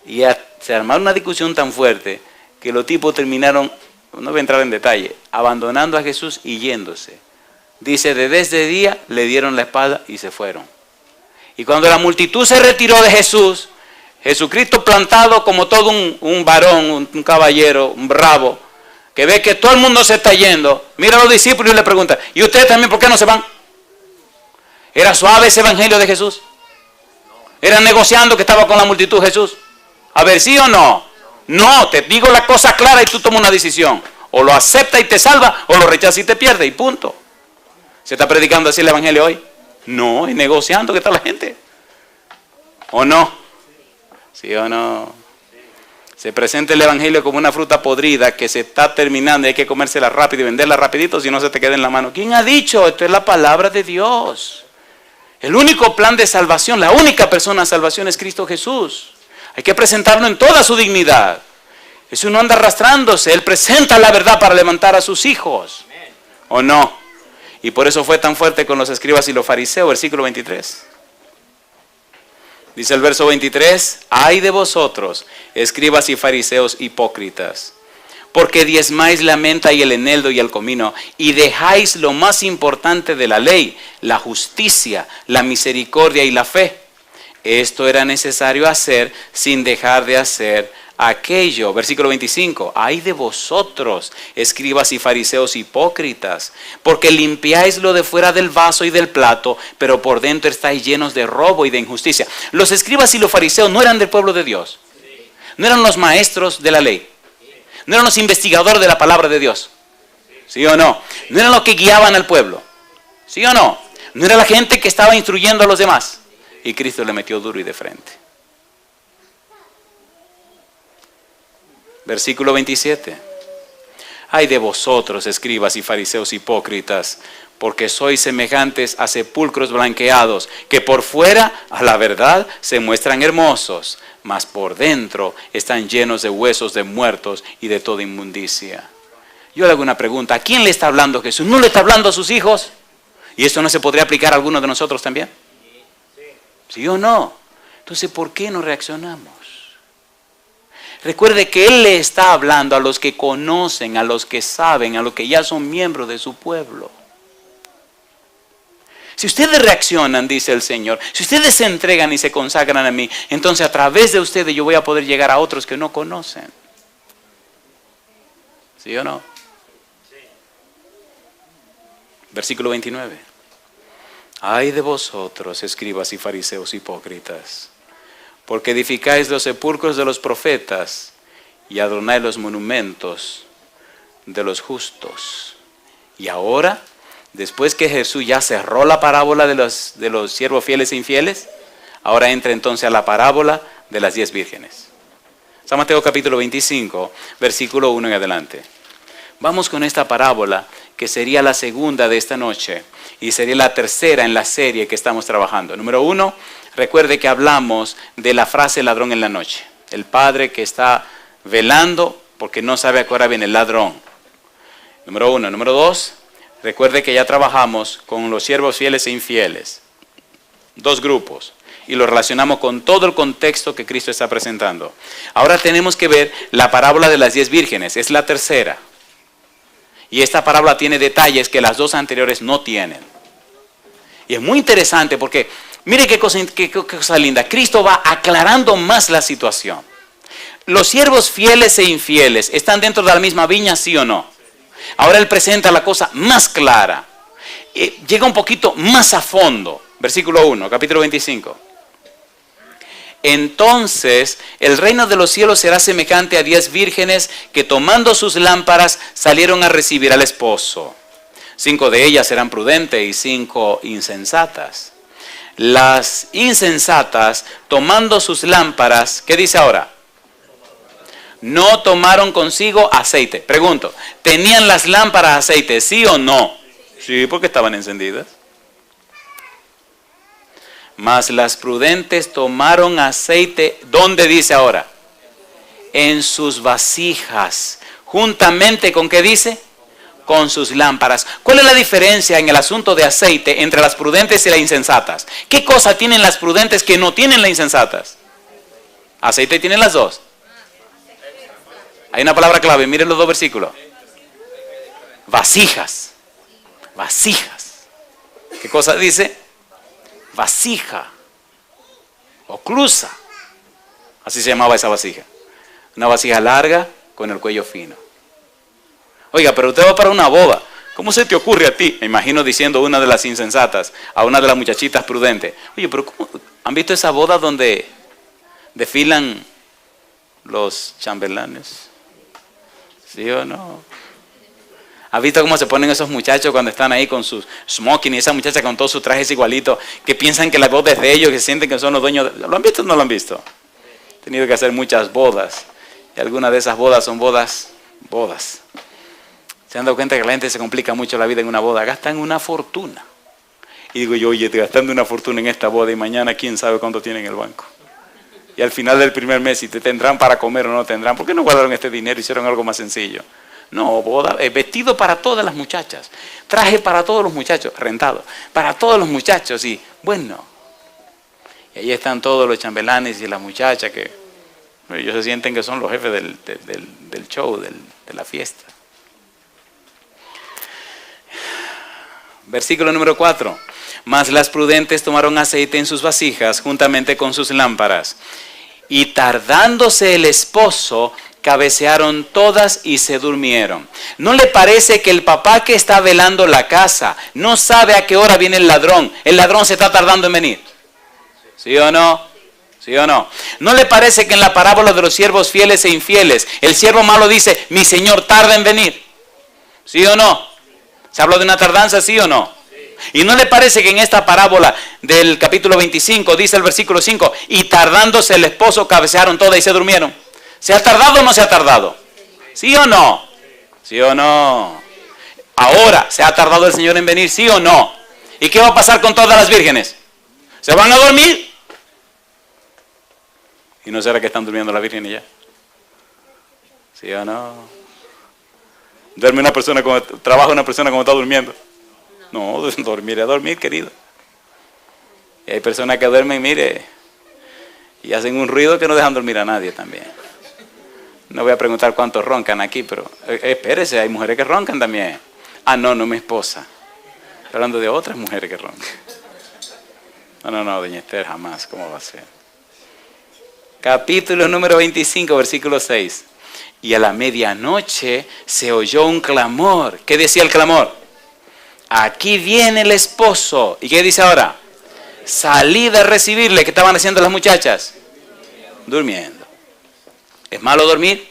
Y se armó una discusión tan fuerte que los tipos terminaron, no voy a entrar en detalle, abandonando a Jesús y yéndose. Dice, desde ese día le dieron la espada y se fueron. Y cuando la multitud se retiró de Jesús, Jesucristo plantado como todo un varón, un caballero, un bravo, que ve que todo el mundo se está yendo, mira a los discípulos y le pregunta, ¿y ustedes también por qué no se van? ¿Era suave ese evangelio de Jesús? ¿Era negociando que estaba con la multitud Jesús? A ver, ¿sí o no? No, te digo la cosa clara y tú tomas una decisión. O lo acepta y te salva, o lo rechaza y te pierde, y punto. ¿Se está predicando así el evangelio hoy? No, es negociando que está la gente. ¿O no? ¿Sí o no? Se presenta el evangelio como una fruta podrida que se está terminando y hay que comérsela rápido y venderla rapidito si no se te queda en la mano. ¿Quién ha dicho? Esto es la palabra de Dios. El único plan de salvación, la única persona de salvación es Cristo Jesús. Hay que presentarlo en toda su dignidad. Eso no anda arrastrándose. Él presenta la verdad para levantar a sus hijos. ¿O no? Y por eso fue tan fuerte con los escribas y los fariseos, versículo 23. Dice el verso 23, ay de vosotros, escribas y fariseos hipócritas, porque diezmáis la menta y el eneldo y el comino, y dejáis lo más importante de la ley, la justicia, la misericordia y la fe. Esto era necesario hacer sin dejar de hacer aquello. Versículo 25. Ay de vosotros, escribas y fariseos hipócritas, porque limpiáis lo de fuera del vaso y del plato, pero por dentro estáis llenos de robo y de injusticia. Los escribas y los fariseos no eran del pueblo de Dios. No eran los maestros de la ley. No eran los investigadores de la palabra de Dios. ¿Sí o no? No eran los que guiaban al pueblo. ¿Sí o no? No era la gente que estaba instruyendo a los demás. Y Cristo le metió duro y de frente. Versículo 27. Ay de vosotros, escribas y fariseos hipócritas, porque sois semejantes a sepulcros blanqueados, que por fuera, a la verdad, se muestran hermosos, mas por dentro están llenos de huesos de muertos y de toda inmundicia. Yo le hago una pregunta, ¿a quién le está hablando Jesús? ¿No le está hablando a sus hijos? ¿Y esto no se podría aplicar a alguno de nosotros también? ¿Sí o no? Entonces, ¿por qué no reaccionamos? Recuerde que Él le está hablando a los que conocen, a los que saben, a los que ya son miembros de su pueblo. Si ustedes reaccionan, dice el Señor, si ustedes se entregan y se consagran a mí, entonces a través de ustedes yo voy a poder llegar a otros que no conocen. ¿Sí o no? Versículo 29. Ay de vosotros, escribas y fariseos hipócritas, porque edificáis los sepulcros de los profetas y adornáis los monumentos de los justos. Y ahora, después que Jesús ya cerró la parábola de los siervos fieles e infieles, ahora entra entonces a la parábola de las 10 vírgenes. San Mateo capítulo 25, versículo 1 en adelante. Vamos con esta parábola que sería la segunda de esta noche y sería la tercera en la serie que estamos trabajando. Número 1, recuerde que hablamos de la frase ladrón en la noche. El padre que está velando porque no sabe a qué hora viene el ladrón. Número 1. Número 2, recuerde que ya trabajamos con los siervos fieles e infieles. 2 grupos. Y lo relacionamos con todo el contexto que Cristo está presentando. Ahora tenemos que ver la parábola de las 10 vírgenes. Es la tercera. Y esta parábola tiene detalles que las 2 anteriores no tienen. Y es muy interesante porque, mire qué cosa linda. Cristo va aclarando más la situación. Los siervos fieles e infieles están dentro de la misma viña, ¿sí o no? Ahora Él presenta la cosa más clara. Llega un poquito más a fondo. Versículo 1, capítulo 25. Entonces el reino de los cielos será semejante a 10 vírgenes que tomando sus lámparas salieron a recibir al esposo. 5 de ellas eran prudentes y 5 insensatas. Las insensatas tomando sus lámparas, ¿qué dice ahora? No tomaron consigo aceite. Pregunto, ¿tenían las lámparas aceite, sí o no? Sí, porque estaban encendidas. Mas las prudentes tomaron aceite, ¿dónde dice ahora? En sus vasijas, juntamente con ¿qué dice? Con sus lámparas. ¿Cuál es la diferencia en el asunto de aceite entre las prudentes y las insensatas? ¿Qué cosa tienen las prudentes que no tienen las insensatas? Aceite tienen las dos. Hay una palabra clave, miren los dos versículos. Vasijas. Vasijas. ¿Qué cosa dice? Vasija. Oclusa. Así se llamaba esa vasija. Una vasija larga con el cuello fino. Oiga, pero usted va para una boda. ¿Cómo se te ocurre a ti? Me imagino diciendo una de las insensatas a una de las muchachitas prudentes. Oye, pero ¿cómo? ¿Han visto esa boda donde desfilan los chambelanes? ¿Sí o no? ¿Has visto cómo se ponen esos muchachos cuando están ahí con sus smoking y esa muchacha con todos sus trajes igualitos, que piensan que la voz es de ellos, que sienten que son los dueños? ¿Lo han visto o no lo han visto? He tenido que hacer muchas bodas y algunas de esas bodas son bodas. ¿Se han dado cuenta que la gente se complica mucho la vida en una boda? Gastan una fortuna. Y digo yo, oye, gastando una fortuna en esta boda y mañana quién sabe cuánto tienen en el banco. Y al final del primer mes, si te tendrán para comer o no tendrán, ¿por qué no guardaron este dinero y hicieron algo más sencillo? No, boda, vestido para todas las muchachas, traje para todos los muchachos, rentado, para todos los muchachos, y bueno. Y ahí están todos los chambelanes y las muchachas que ellos se sienten que son los jefes del show, de la fiesta. Versículo número 4. Mas las prudentes tomaron aceite en sus vasijas juntamente con sus lámparas. Y tardándose el esposo, cabecearon todas y se durmieron. ¿No le parece que el papá que está velando la casa no sabe a qué hora viene el ladrón? El ladrón se está tardando en venir. ¿Sí o no? ¿Sí o no? ¿No le parece que en la parábola de los siervos fieles e infieles, el siervo malo dice, mi señor tarda en venir? ¿Sí o no? ¿Se habló de una tardanza, sí o no? ¿Y no le parece que en esta parábola del capítulo 25 dice el versículo 5, y tardándose el esposo cabecearon todas y se durmieron? ¿Se ha tardado o no se ha tardado? ¿Sí o no? ¿Sí o no? Ahora, ¿se ha tardado el Señor en venir? ¿Sí o no? ¿Y qué va a pasar con todas las vírgenes? ¿Se van a dormir? ¿Y no será que están durmiendo las vírgenes ya? ¿Sí o no? ¿Duerme una persona como trabaja una persona como está durmiendo? No, dormir es dormir, querido. Y hay personas que duermen, mire, y hacen un ruido que no dejan dormir a nadie también. No voy a preguntar cuántos roncan aquí, pero espérese, hay mujeres que roncan también. Ah, no, mi esposa. Estoy hablando de otras mujeres que roncan. No, doña Esther, jamás, ¿cómo va a ser? Capítulo número 25, versículo 6. Y a la medianoche se oyó un clamor. ¿Qué decía el clamor? Aquí viene el esposo. ¿Y qué dice ahora? Salid a recibirle. ¿Qué estaban haciendo las muchachas? Durmiendo. ¿Es malo dormir?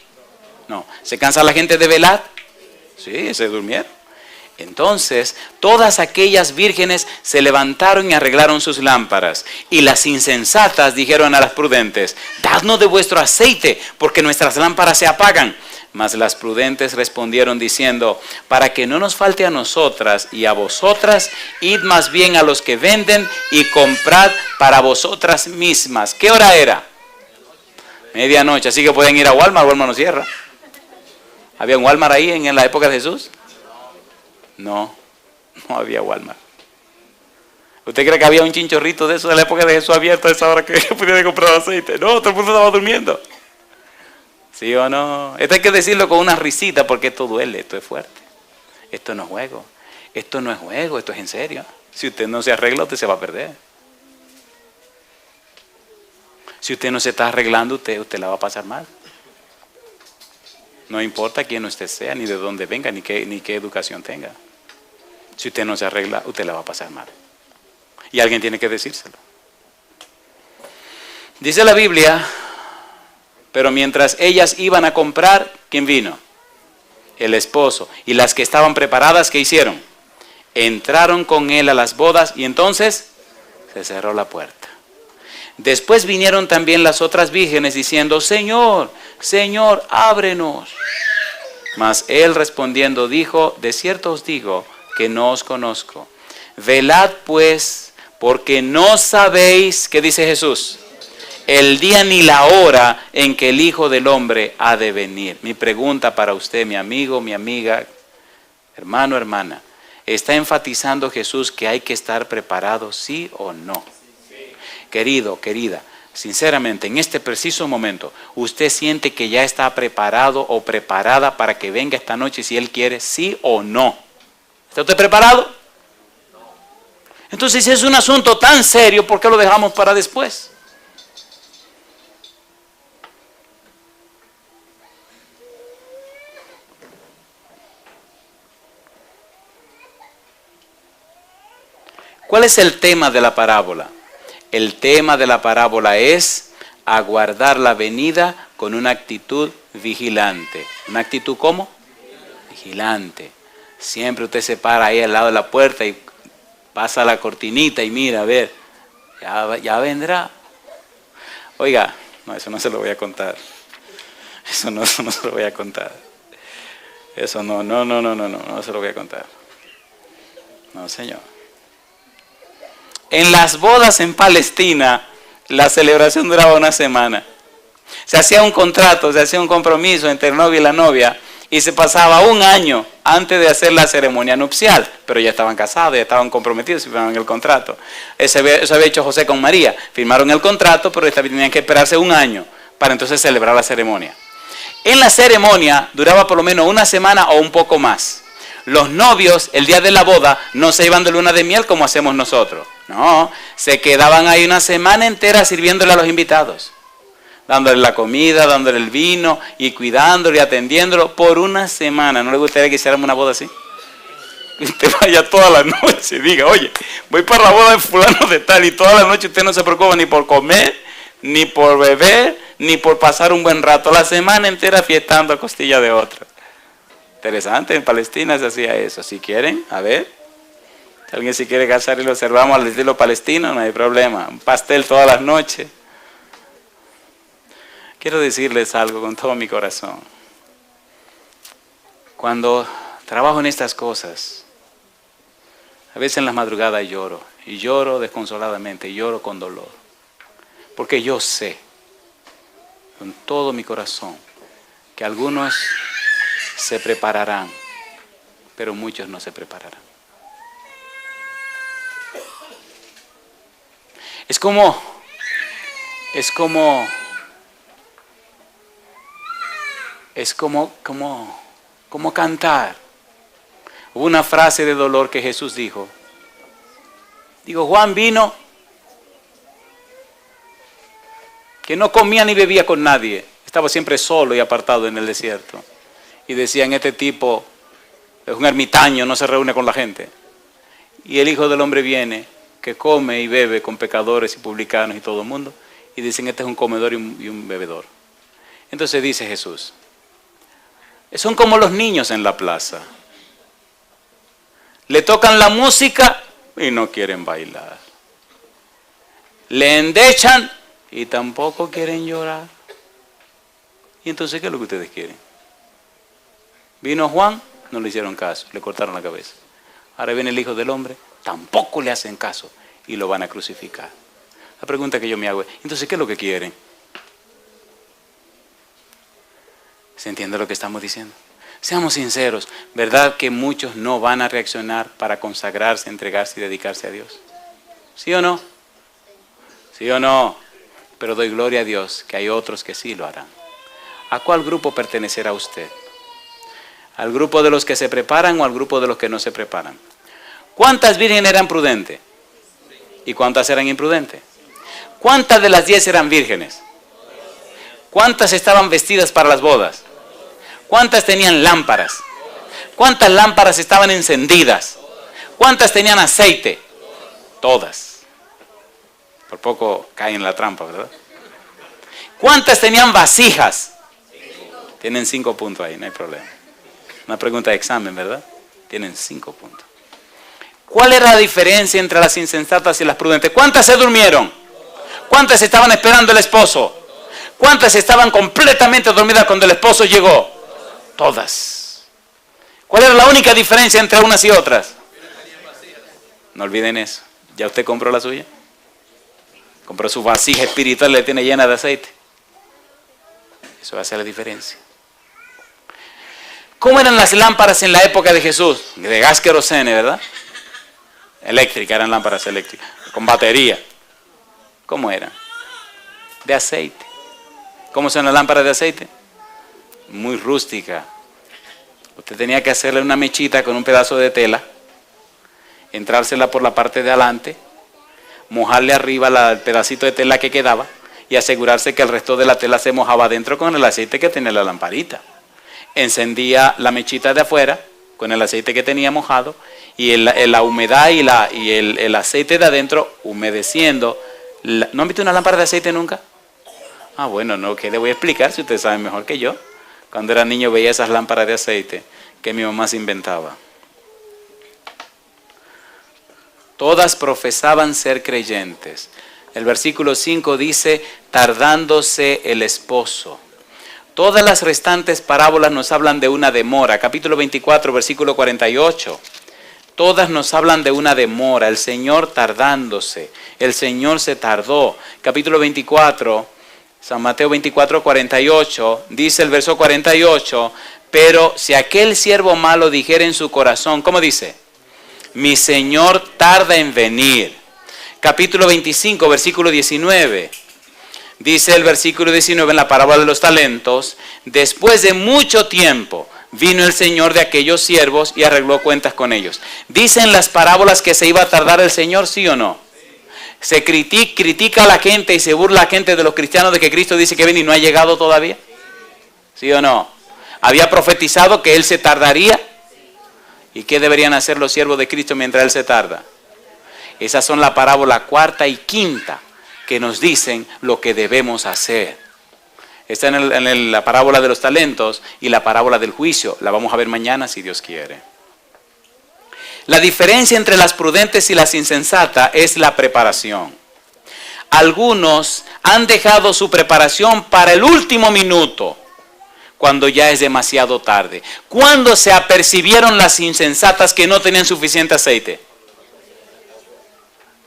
No. ¿Se cansa la gente de velar? Sí, se durmieron. Entonces, todas aquellas vírgenes se levantaron y arreglaron sus lámparas. Y las insensatas dijeron a las prudentes, dadnos de vuestro aceite, porque nuestras lámparas se apagan. Mas las prudentes respondieron diciendo, para que no nos falte a nosotras y a vosotras, id más bien a los que venden y comprad para vosotras mismas. ¿Qué hora era? Medianoche, así que pueden ir a Walmart no cierra. ¿Había un Walmart ahí en la época de Jesús? No había Walmart. ¿Usted cree que había un chinchorrito de eso de la época de Jesús abierto a esa hora que podía comprar aceite? No, todo el mundo estaba durmiendo. ¿Sí o no? Esto hay que decirlo con una risita porque esto duele, esto es fuerte. Esto no es juego. Esto no es juego, esto es en serio. Si usted no se arregla, usted se va a perder. Si usted no se está arreglando, usted la va a pasar mal. No importa quién usted sea, ni de dónde venga, ni qué educación tenga. Si usted no se arregla, usted la va a pasar mal. Y alguien tiene que decírselo. Dice la Biblia, pero mientras ellas iban a comprar, ¿quién vino? El esposo. Y las que estaban preparadas, ¿qué hicieron? Entraron con él a las bodas y entonces se cerró la puerta. Después vinieron también las otras vírgenes diciendo, Señor, Señor, ábrenos. Mas él respondiendo dijo, de cierto os digo que no os conozco. Velad pues, porque no sabéis, ¿qué dice Jesús? El día ni la hora en que el Hijo del Hombre ha de venir. Mi pregunta para usted, mi amigo, mi amiga, hermano, hermana, ¿está enfatizando Jesús que hay que estar preparado, sí o no? Querido, querida, sinceramente, en este preciso momento, ¿usted siente que ya está preparado o preparada para que venga esta noche si Él quiere, sí o no? ¿Está usted preparado? Entonces, si es un asunto tan serio, ¿por qué lo dejamos para después? ¿Cuál es el tema de la parábola? El tema de la parábola es aguardar la venida con una actitud vigilante. ¿Una actitud cómo? Vigilante. Siempre usted se para ahí al lado de la puerta y pasa la cortinita y mira, a ver, ya vendrá. Oiga, no, eso no se lo voy a contar. Eso no se lo voy a contar. Eso no se lo voy a contar. No, señor. En las bodas en Palestina, la celebración duraba una semana. Se hacía un contrato, se hacía un compromiso entre el novio y la novia y se pasaba un año antes de hacer la ceremonia nupcial, pero ya estaban casados, ya estaban comprometidos y firmaron el contrato. Eso había hecho José con María. Firmaron el contrato, pero tenían que esperarse un año para entonces celebrar la ceremonia. En la ceremonia duraba por lo menos una semana o un poco más. Los novios, el día de la boda, no se iban de luna de miel como hacemos nosotros. No, se quedaban ahí una semana entera sirviéndole a los invitados. Dándole la comida, dándole el vino y cuidándolo y atendiéndolo por una semana. ¿No le gustaría que hiciéramos una boda así? Usted vaya toda la noche y diga, oye, voy para la boda de fulano de tal y toda la noche usted no se preocupa ni por comer, ni por beber, ni por pasar un buen rato. La semana entera fiestando a costilla de otra. Interesante, en Palestina se hacía eso. Si quieren, a ver, si alguien se quiere casar y lo observamos al estilo palestino, no hay problema. Un pastel todas las noches. Quiero decirles algo con todo mi corazón. Cuando trabajo en estas cosas, a veces en las madrugadas lloro. Y lloro desconsoladamente, y lloro con dolor. Porque yo sé, con todo mi corazón, que algunos se prepararán, pero muchos no se prepararán. Es como cantar. Hubo una frase de dolor que Jesús dijo. Digo, Juan vino que no comía ni bebía con nadie. Estaba siempre solo y apartado en el desierto. Y decían, este tipo es un ermitaño, no se reúne con la gente. Y el Hijo del Hombre viene, que come y bebe con pecadores y publicanos y todo el mundo. Y dicen, este es un comedor y un bebedor. Entonces dice Jesús, son como los niños en la plaza. Le tocan la música y no quieren bailar. Le endechan y tampoco quieren llorar. ¿Y entonces qué es lo que ustedes quieren? Vino Juan, no le hicieron caso, le cortaron la cabeza. Ahora viene el Hijo del Hombre, tampoco le hacen caso y lo van a crucificar. La pregunta que yo me hago es, entonces ¿qué es lo que quieren? ¿Se entiende lo que estamos diciendo? Seamos sinceros, ¿verdad que muchos no van a reaccionar para consagrarse, entregarse y dedicarse a Dios? ¿Sí o no? ¿Sí o no? Pero doy gloria a Dios que hay otros que sí lo harán. ¿A cuál grupo pertenecerá usted? ¿Al grupo de los que se preparan o al grupo de los que no se preparan? ¿Cuántas vírgenes eran prudentes? ¿Y cuántas eran imprudentes? ¿Cuántas de las 10 eran vírgenes? ¿Cuántas estaban vestidas para las bodas? ¿Cuántas tenían lámparas? ¿Cuántas lámparas estaban encendidas? ¿Cuántas tenían aceite? Todas. Por poco caen en la trampa, ¿verdad? ¿Cuántas tenían vasijas? Tienen 5 puntos ahí, no hay problema. Una pregunta de examen, ¿verdad? Tienen 5 puntos. ¿Cuál era la diferencia entre las insensatas y las prudentes? ¿Cuántas se durmieron? ¿Cuántas estaban esperando el esposo? ¿Cuántas estaban completamente dormidas cuando el esposo llegó? Todas. ¿Cuál era la única diferencia entre unas y otras? No olviden eso. ¿Ya usted compró la suya? Compró su vasija espiritual, la tiene llena de aceite. Eso hace la diferencia. ¿Cómo eran las lámparas en la época de Jesús? De gas querosene, ¿verdad? Eléctricas, eran lámparas eléctricas, con batería. ¿Cómo eran? De aceite. ¿Cómo son las lámparas de aceite? Muy rústica. Usted tenía que hacerle una mechita con un pedazo de tela, entrársela por la parte de adelante, mojarle arriba el pedacito de tela que quedaba y asegurarse que el resto de la tela se mojaba adentro con el aceite que tenía la lamparita. Encendía la mechita de afuera con el aceite que tenía mojado y la humedad y el aceite de adentro humedeciendo. ¿No han visto una lámpara de aceite nunca? Ah, bueno, no, ¿qué le voy a explicar si ustedes saben mejor que yo? Cuando era niño veía esas lámparas de aceite que mi mamá se inventaba. Todas profesaban ser creyentes. El versículo 5 dice, tardándose el esposo. Todas las restantes parábolas nos hablan de una demora. Capítulo 24, versículo 48. Todas nos hablan de una demora. El Señor tardándose. El Señor se tardó. Capítulo 24, San Mateo 24, 48. Dice el verso 48. Pero si aquel siervo malo dijera en su corazón, ¿cómo dice? Mi Señor tarda en venir. Capítulo 25, versículo 19. Dice el versículo 19 en la parábola de los talentos, después de mucho tiempo vino el Señor de aquellos siervos y arregló cuentas con ellos. ¿Dicen las parábolas que se iba a tardar el Señor, sí o no? ¿Se critica a la gente y se burla a la gente de los cristianos de que Cristo dice que viene y no ha llegado todavía? ¿Sí o no? ¿Había profetizado que Él se tardaría? ¿Y qué deberían hacer los siervos de Cristo mientras Él se tarda? Esas son la parábola cuarta y quinta que nos dicen lo que debemos hacer. Está en la parábola de los talentos y la parábola del juicio. La vamos a ver mañana si Dios quiere. La diferencia entre las prudentes y las insensatas es la preparación. Algunos han dejado su preparación para el último minuto, cuando ya es demasiado tarde. ¿Cuándo se apercibieron las insensatas que no tenían suficiente aceite?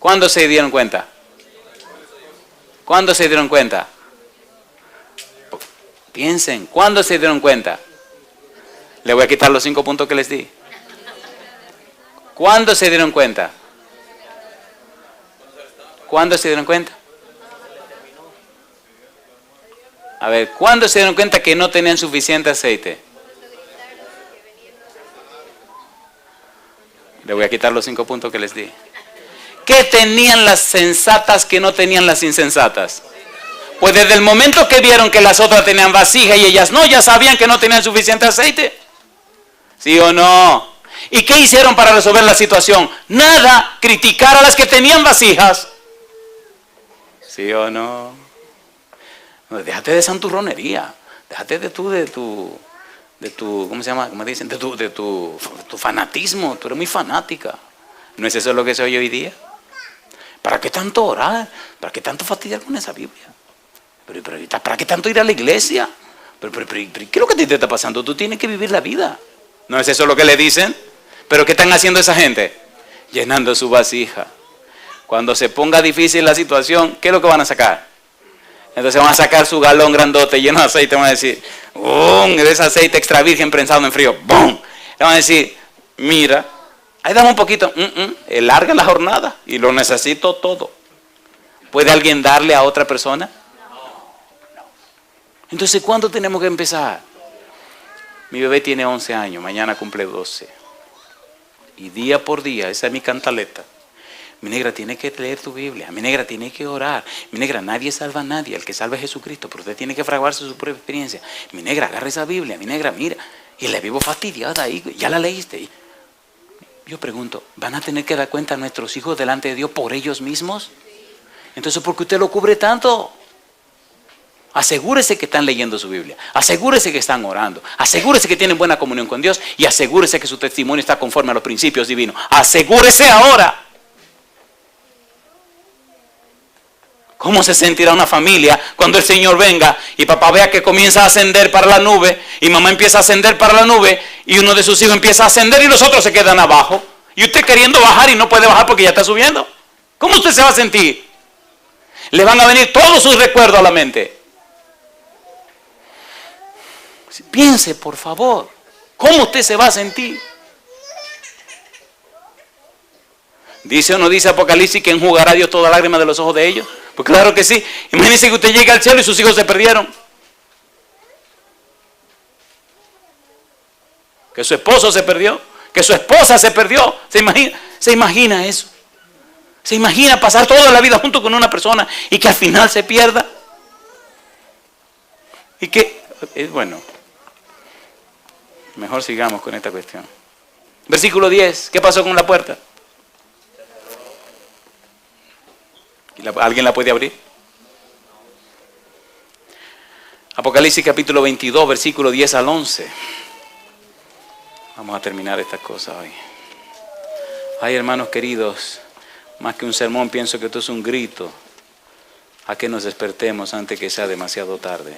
¿Cuándo se dieron cuenta? ¿Cuándo se dieron cuenta? Piensen, ¿cuándo se dieron cuenta? Le voy a quitar los 5 puntos que les di. ¿Cuándo se dieron cuenta? ¿Cuándo se dieron cuenta? A ver, ¿cuándo se dieron cuenta que no tenían suficiente aceite? Le voy a quitar los 5 puntos que les di. ¿Qué tenían las sensatas que no tenían las insensatas? Pues desde el momento que vieron que las otras tenían vasija y ellas no, ya sabían que no tenían suficiente aceite. ¿Sí o no? ¿Y qué hicieron para resolver la situación? Nada, criticar a las que tenían vasijas. ¿Sí o no? Déjate de santurronería. Déjate de tu ¿cómo se llama? ¿Cómo dicen? De tu fanatismo. Tú eres muy fanática. ¿No es eso lo que se oye hoy día? ¿Para qué tanto orar? ¿Para qué tanto fastidiar con esa Biblia? ¿Para qué tanto ir a la iglesia? ¿Pero qué es lo que te está pasando? Tú tienes que vivir la vida. ¿No es eso lo que le dicen? ¿Pero qué están haciendo esa gente? Llenando su vasija. Cuando se ponga difícil la situación, ¿qué es lo que van a sacar? Entonces van a sacar su galón grandote lleno de aceite. Van a decir, ¡bum! De ese aceite extra virgen prensado en frío. ¡Bum! Le van a decir, mira, ahí dame un poquito. Larga la jornada y lo necesito todo. ¿Puede alguien darle a otra persona? No. Entonces, ¿cuándo tenemos que empezar? Mi bebé tiene 11 años, mañana cumple 12. y día por día, esa es mi cantaleta. Mi negra, tiene que leer tu Biblia. Mi negra, tiene que orar. Mi negra, nadie salva a nadie. El que salva es Jesucristo, pero usted tiene que fraguarse su propia experiencia. Mi negra, agarra esa Biblia. Mi negra, mira. Y le vivo fastidiada ahí. Ya la leíste. Yo pregunto, ¿van a tener que dar cuenta a nuestros hijos delante de Dios por ellos mismos? Entonces, ¿por qué usted lo cubre tanto? Asegúrese que están leyendo su Biblia. Asegúrese que están orando. Asegúrese que tienen buena comunión con Dios. Y asegúrese que su testimonio está conforme a los principios divinos. Asegúrese ahora. ¿Cómo se sentirá una familia cuando el Señor venga y papá vea que comienza a ascender para la nube y mamá empieza a ascender para la nube y uno de sus hijos empieza a ascender y los otros se quedan abajo? Y usted queriendo bajar y no puede bajar porque ya está subiendo. ¿Cómo usted se va a sentir? Le van a venir todos sus recuerdos a la mente. Piense, por favor, ¿cómo usted se va a sentir? ¿Dice o no dice Apocalipsis que enjugará Dios toda lágrima de los ojos de ellos? Pues claro que sí. Imagínense que usted llega al cielo y sus hijos se perdieron. Que su esposo se perdió. Que su esposa se perdió. ¿Se imagina eso? ¿Se imagina pasar toda la vida junto con una persona y que al final se pierda? Y que, bueno, mejor sigamos con esta cuestión. Versículo 10, ¿qué pasó con la puerta? ¿Alguien la puede abrir? Apocalipsis capítulo 22, versículo 10 al 11. Vamos a terminar estas cosas hoy. Ay, hermanos queridos, más que un sermón, pienso que esto es un grito a que nos despertemos antes que sea demasiado tarde.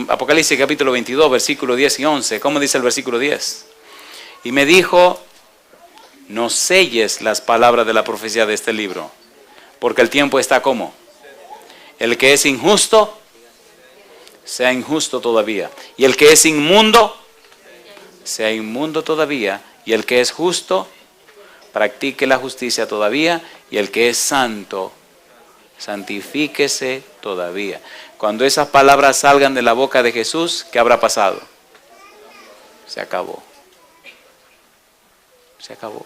Apocalipsis capítulo 22, versículo 10 y 11. ¿Cómo dice el versículo 10? Y me dijo, no selles las palabras de la profecía de este libro, porque el tiempo está como. El que es injusto, sea injusto todavía. Y el que es inmundo, sea inmundo todavía. Y el que es justo, practique la justicia todavía. Y el que es santo, santifíquese todavía. Cuando esas palabras salgan de la boca de Jesús, ¿qué habrá pasado? Se acabó. Se acabó.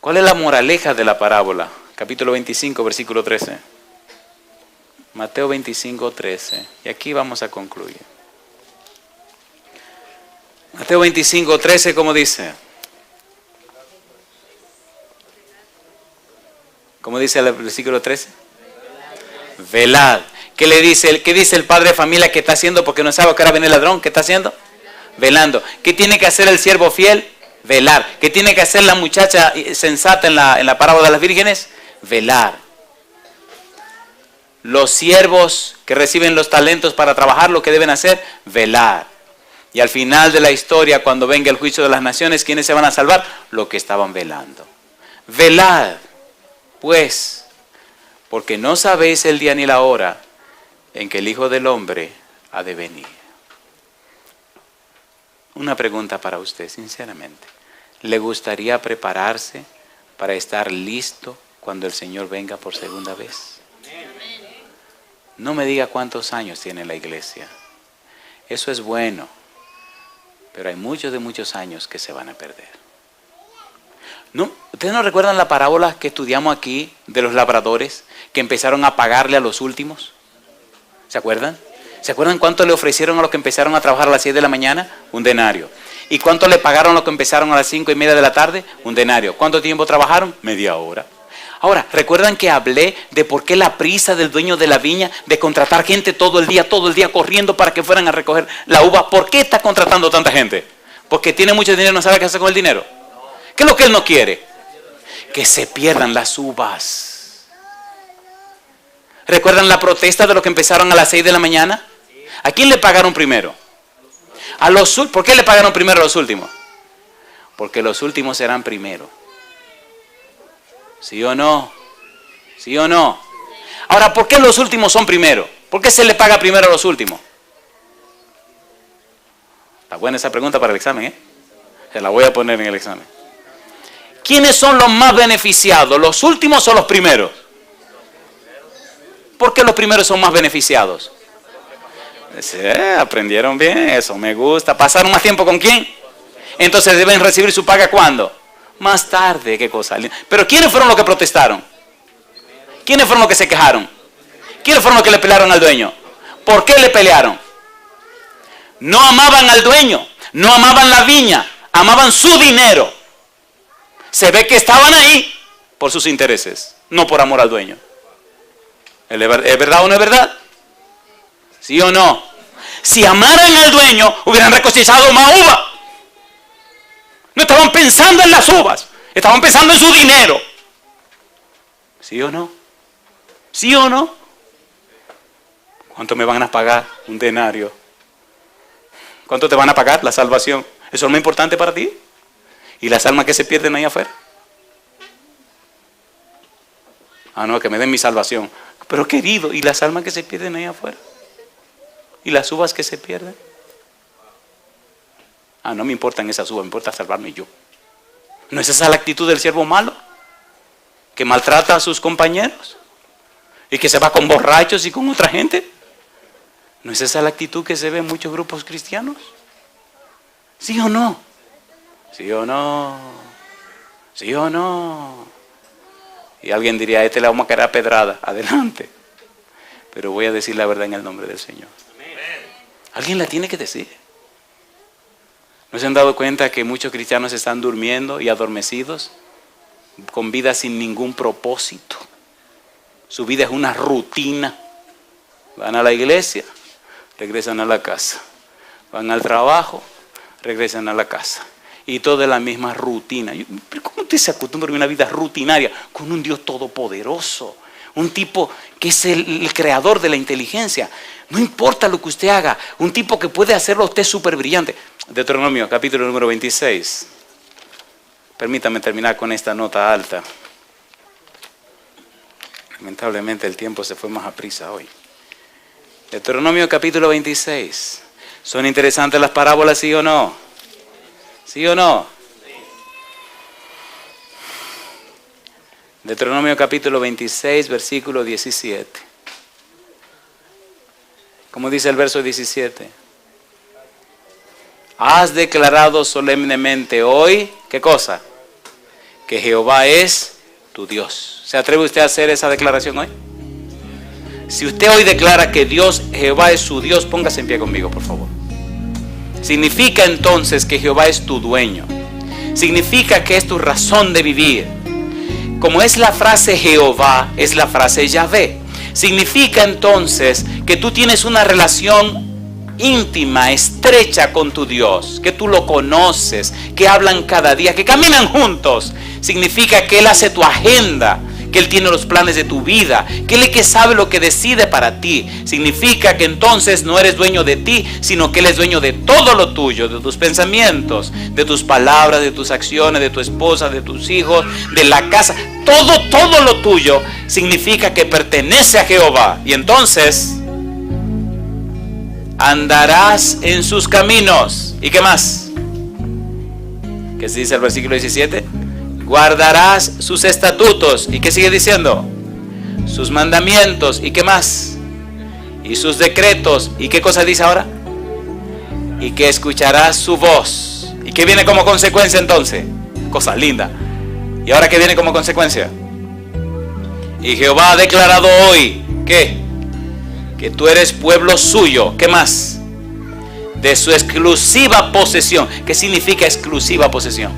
¿Cuál es la moraleja de la parábola? Capítulo 25, versículo 13. Mateo 25, 13. Y aquí vamos a concluir. Mateo 25, 13, ¿cómo dice? ¿Cómo dice el versículo 13? Velad. ¿Qué dice el padre de familia que está haciendo porque no sabe que ahora viene el ladrón? ¿Qué está haciendo? Velando. ¿Qué tiene que hacer el siervo fiel? Velar. ¿Qué tiene que hacer la muchacha sensata en la parábola de las vírgenes? Velar. Los siervos que reciben los talentos para trabajar, lo que deben hacer, velar. Y al final de la historia, cuando venga el juicio de las naciones, ¿quiénes se van a salvar? Los que estaban velando. Velad, pues, porque no sabéis el día ni la hora en que el Hijo del Hombre ha de venir. Una pregunta para usted, sinceramente. ¿Le gustaría prepararse para estar listo cuando el Señor venga por segunda vez? No me diga cuántos años tiene la iglesia. Eso es bueno, pero hay muchos años que se van a perder. ¿No? ¿Ustedes no recuerdan la parábola que estudiamos aquí de los labradores que empezaron a pagarle a los últimos? ¿Se acuerdan? ¿Se acuerdan cuánto le ofrecieron a los que empezaron a trabajar a las 6 de la mañana? Un denario. ¿Y cuánto le pagaron a los que empezaron a las 5:30 de la tarde? Un denario. ¿Cuánto tiempo trabajaron? Media hora. Ahora, ¿recuerdan que hablé de por qué la prisa del dueño de la viña de contratar gente todo el día corriendo para que fueran a recoger la uva? ¿Por qué está contratando tanta gente? Porque tiene mucho dinero y no sabe qué hacer con el dinero. ¿Qué es lo que él no quiere? Que se pierdan las uvas. ¿Recuerdan la protesta de los que empezaron a las 6 de la mañana? ¿A quién le pagaron primero? ¿Por qué le pagaron primero a los últimos? Porque los últimos serán primero. ¿Sí o no? ¿Sí o no? Ahora, ¿por qué los últimos son primero? ¿Por qué se le paga primero a los últimos? Está buena esa pregunta para el examen, ¿eh? Se la voy a poner en el examen. ¿Quiénes son los más beneficiados? ¿Los últimos o los primeros? ¿Por qué los primeros son más beneficiados? Sí, aprendieron bien, eso me gusta. ¿Pasaron más tiempo con quién? Entonces deben recibir su paga ¿cuándo? Más tarde, qué cosa. Pero ¿quiénes fueron los que protestaron? ¿Quiénes fueron los que se quejaron? ¿Quiénes fueron los que le pelearon al dueño? ¿Por qué le pelearon? No amaban al dueño, no amaban la viña, amaban su dinero. Se ve que estaban ahí por sus intereses, no por amor al dueño. ¿Es verdad o no es verdad? ¿Sí o no? Si amaran al dueño, hubieran recosechado más uvas. No estaban pensando en las uvas, estaban pensando en su dinero. ¿Sí o no? ¿Sí o no? ¿Cuánto me van a pagar? Un denario. ¿Cuánto te van a pagar? La salvación. ¿Eso es lo más importante para ti? ¿Y las almas que se pierden ahí afuera? Ah, no, que me den mi salvación. Pero querido, ¿y las almas que se pierden ahí afuera? ¿Y las uvas que se pierden? Ah, no me importan esas uvas, me importa salvarme yo. ¿No es esa la actitud del siervo malo? Que maltrata a sus compañeros y que se va con borrachos y con otra gente. ¿No es esa la actitud que se ve en muchos grupos cristianos? ¿Sí o no? ¿Sí o no? ¿Sí o no? Y alguien diría, a este le vamos a caer a pedrada. Adelante. Pero voy a decir la verdad en el nombre del Señor. Alguien la tiene que decir. ¿No se han dado cuenta que muchos cristianos están durmiendo y adormecidos? Con vida sin ningún propósito. Su vida es una rutina. Van a la iglesia, regresan a la casa. Van al trabajo, regresan a la casa. Y todo es la misma rutina. ¿Pero cómo usted se acostumbra a una vida rutinaria con un Dios todopoderoso? Un tipo que es el creador de la inteligencia. No importa lo que usted haga. Un tipo que puede hacerlo a usted súper brillante. Deuteronomio, capítulo número 26. Permítame terminar con esta nota alta. Lamentablemente el tiempo se fue más a prisa hoy. Deuteronomio, capítulo 26. ¿Son interesantes las parábolas, sí o no? ¿Sí o no? Deuteronomio capítulo 26, versículo 17. ¿Cómo dice el verso 17? Has declarado solemnemente hoy, ¿qué cosa? Que Jehová es tu Dios. ¿Se atreve usted a hacer esa declaración hoy? Si usted hoy declara que Dios, Jehová es su Dios, póngase en pie conmigo, por favor. Significa entonces que Jehová es tu dueño. Significa que es tu razón de vivir. Como es la frase Jehová, es la frase Yahvé. Significa entonces que tú tienes una relación íntima, estrecha con tu Dios, que tú lo conoces, que hablan cada día, que caminan juntos. Significa que Él hace tu agenda, que Él tiene los planes de tu vida, que Él es que sabe lo que decide para ti. Significa que entonces no eres dueño de ti, sino que Él es dueño de todo lo tuyo, de tus pensamientos, de tus palabras, de tus acciones, de tu esposa, de tus hijos, de la casa. Todo lo tuyo significa que pertenece a Jehová. Y entonces andarás en sus caminos. ¿Y qué más? ¿Qué se dice el versículo 17? Guardarás sus estatutos. ¿Y qué sigue diciendo? Sus mandamientos. ¿Y qué más? Y sus decretos. ¿Y qué cosa dice ahora? Y que escucharás su voz. ¿Y qué viene como consecuencia entonces? Cosa linda. ¿Y ahora qué viene como consecuencia? Y Jehová ha declarado hoy, ¿qué? Que tú eres pueblo suyo. ¿Qué más? De su exclusiva posesión. ¿Qué significa exclusiva posesión?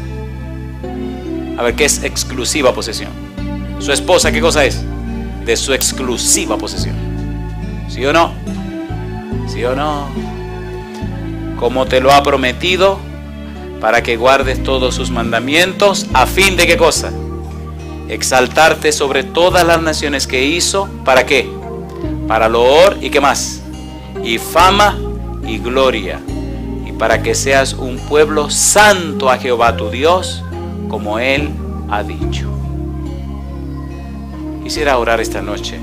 A ver, ¿qué es exclusiva posesión? Su esposa, ¿qué cosa es? De su exclusiva posesión. ¿Sí o no? ¿Sí o no? Como te lo ha prometido, para que guardes todos sus mandamientos, a fin de ¿qué cosa? Exaltarte sobre todas las naciones que hizo. ¿Para qué? Para loor y ¿qué más? Y fama y gloria. Y para que seas un pueblo santo a Jehová tu Dios, como Él ha dicho. Quisiera orar esta noche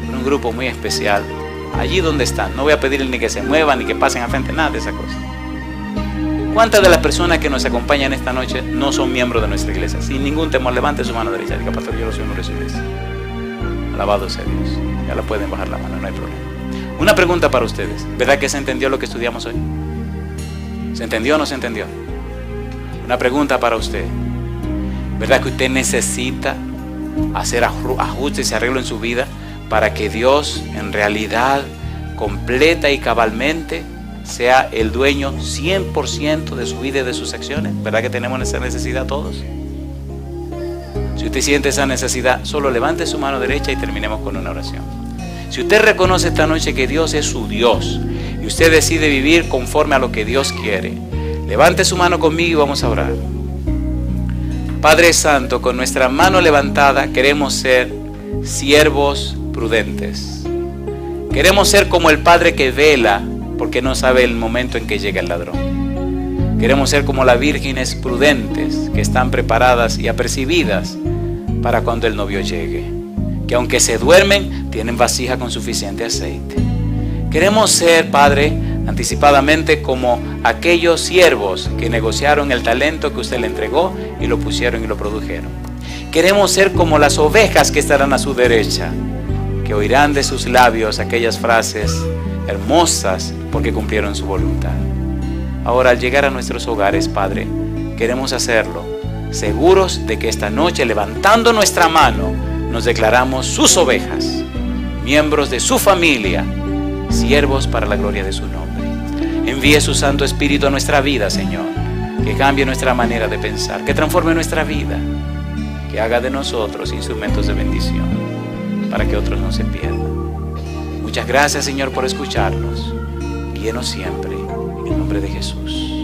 por un grupo muy especial, allí donde están. No voy a pedirles ni que se muevan ni que pasen a frente, nada de esa cosa. ¿Cuántas de las personas que nos acompañan esta noche no son miembros de nuestra iglesia? Sin ningún temor, levante su mano derecha y diga: pastor, yo lo soy miembro de su iglesia. Alabado sea Dios. Ya la pueden bajar la mano, no hay problema. Una pregunta para ustedes. ¿Verdad que se entendió lo que estudiamos hoy? ¿Se entendió o no se entendió? Una pregunta para usted. ¿Verdad que usted necesita hacer ajustes y arreglos en su vida para que Dios en realidad completa y cabalmente sea el dueño 100% de su vida y de sus acciones? ¿Verdad que tenemos esa necesidad todos? Si usted siente esa necesidad, solo levante su mano derecha y terminemos con una oración. Si usted reconoce esta noche que Dios es su Dios y usted decide vivir conforme a lo que Dios quiere, levante su mano conmigo y vamos a orar. Padre Santo, con nuestra mano levantada queremos ser siervos prudentes. Queremos ser como el padre que vela porque no sabe el momento en que llega el ladrón. Queremos ser como las vírgenes prudentes que están preparadas y apercibidas para cuando el novio llegue. Que aunque se duermen, tienen vasija con suficiente aceite. Queremos ser, Padre, anticipadamente como aquellos siervos que negociaron el talento que usted le entregó y lo pusieron y lo produjeron. Queremos ser como las ovejas que estarán a su derecha, que oirán de sus labios aquellas frases hermosas porque cumplieron su voluntad. Ahora, al llegar a nuestros hogares, Padre, queremos hacerlo seguros de que esta noche, levantando nuestra mano, nos declaramos sus ovejas, miembros de su familia, siervos para la gloria de su nombre. Envíe su Santo Espíritu a nuestra vida, Señor, que cambie nuestra manera de pensar, que transforme nuestra vida, que haga de nosotros instrumentos de bendición para que otros no se pierdan. Muchas gracias, Señor, por escucharnos. Guíenos siempre, en el nombre de Jesús.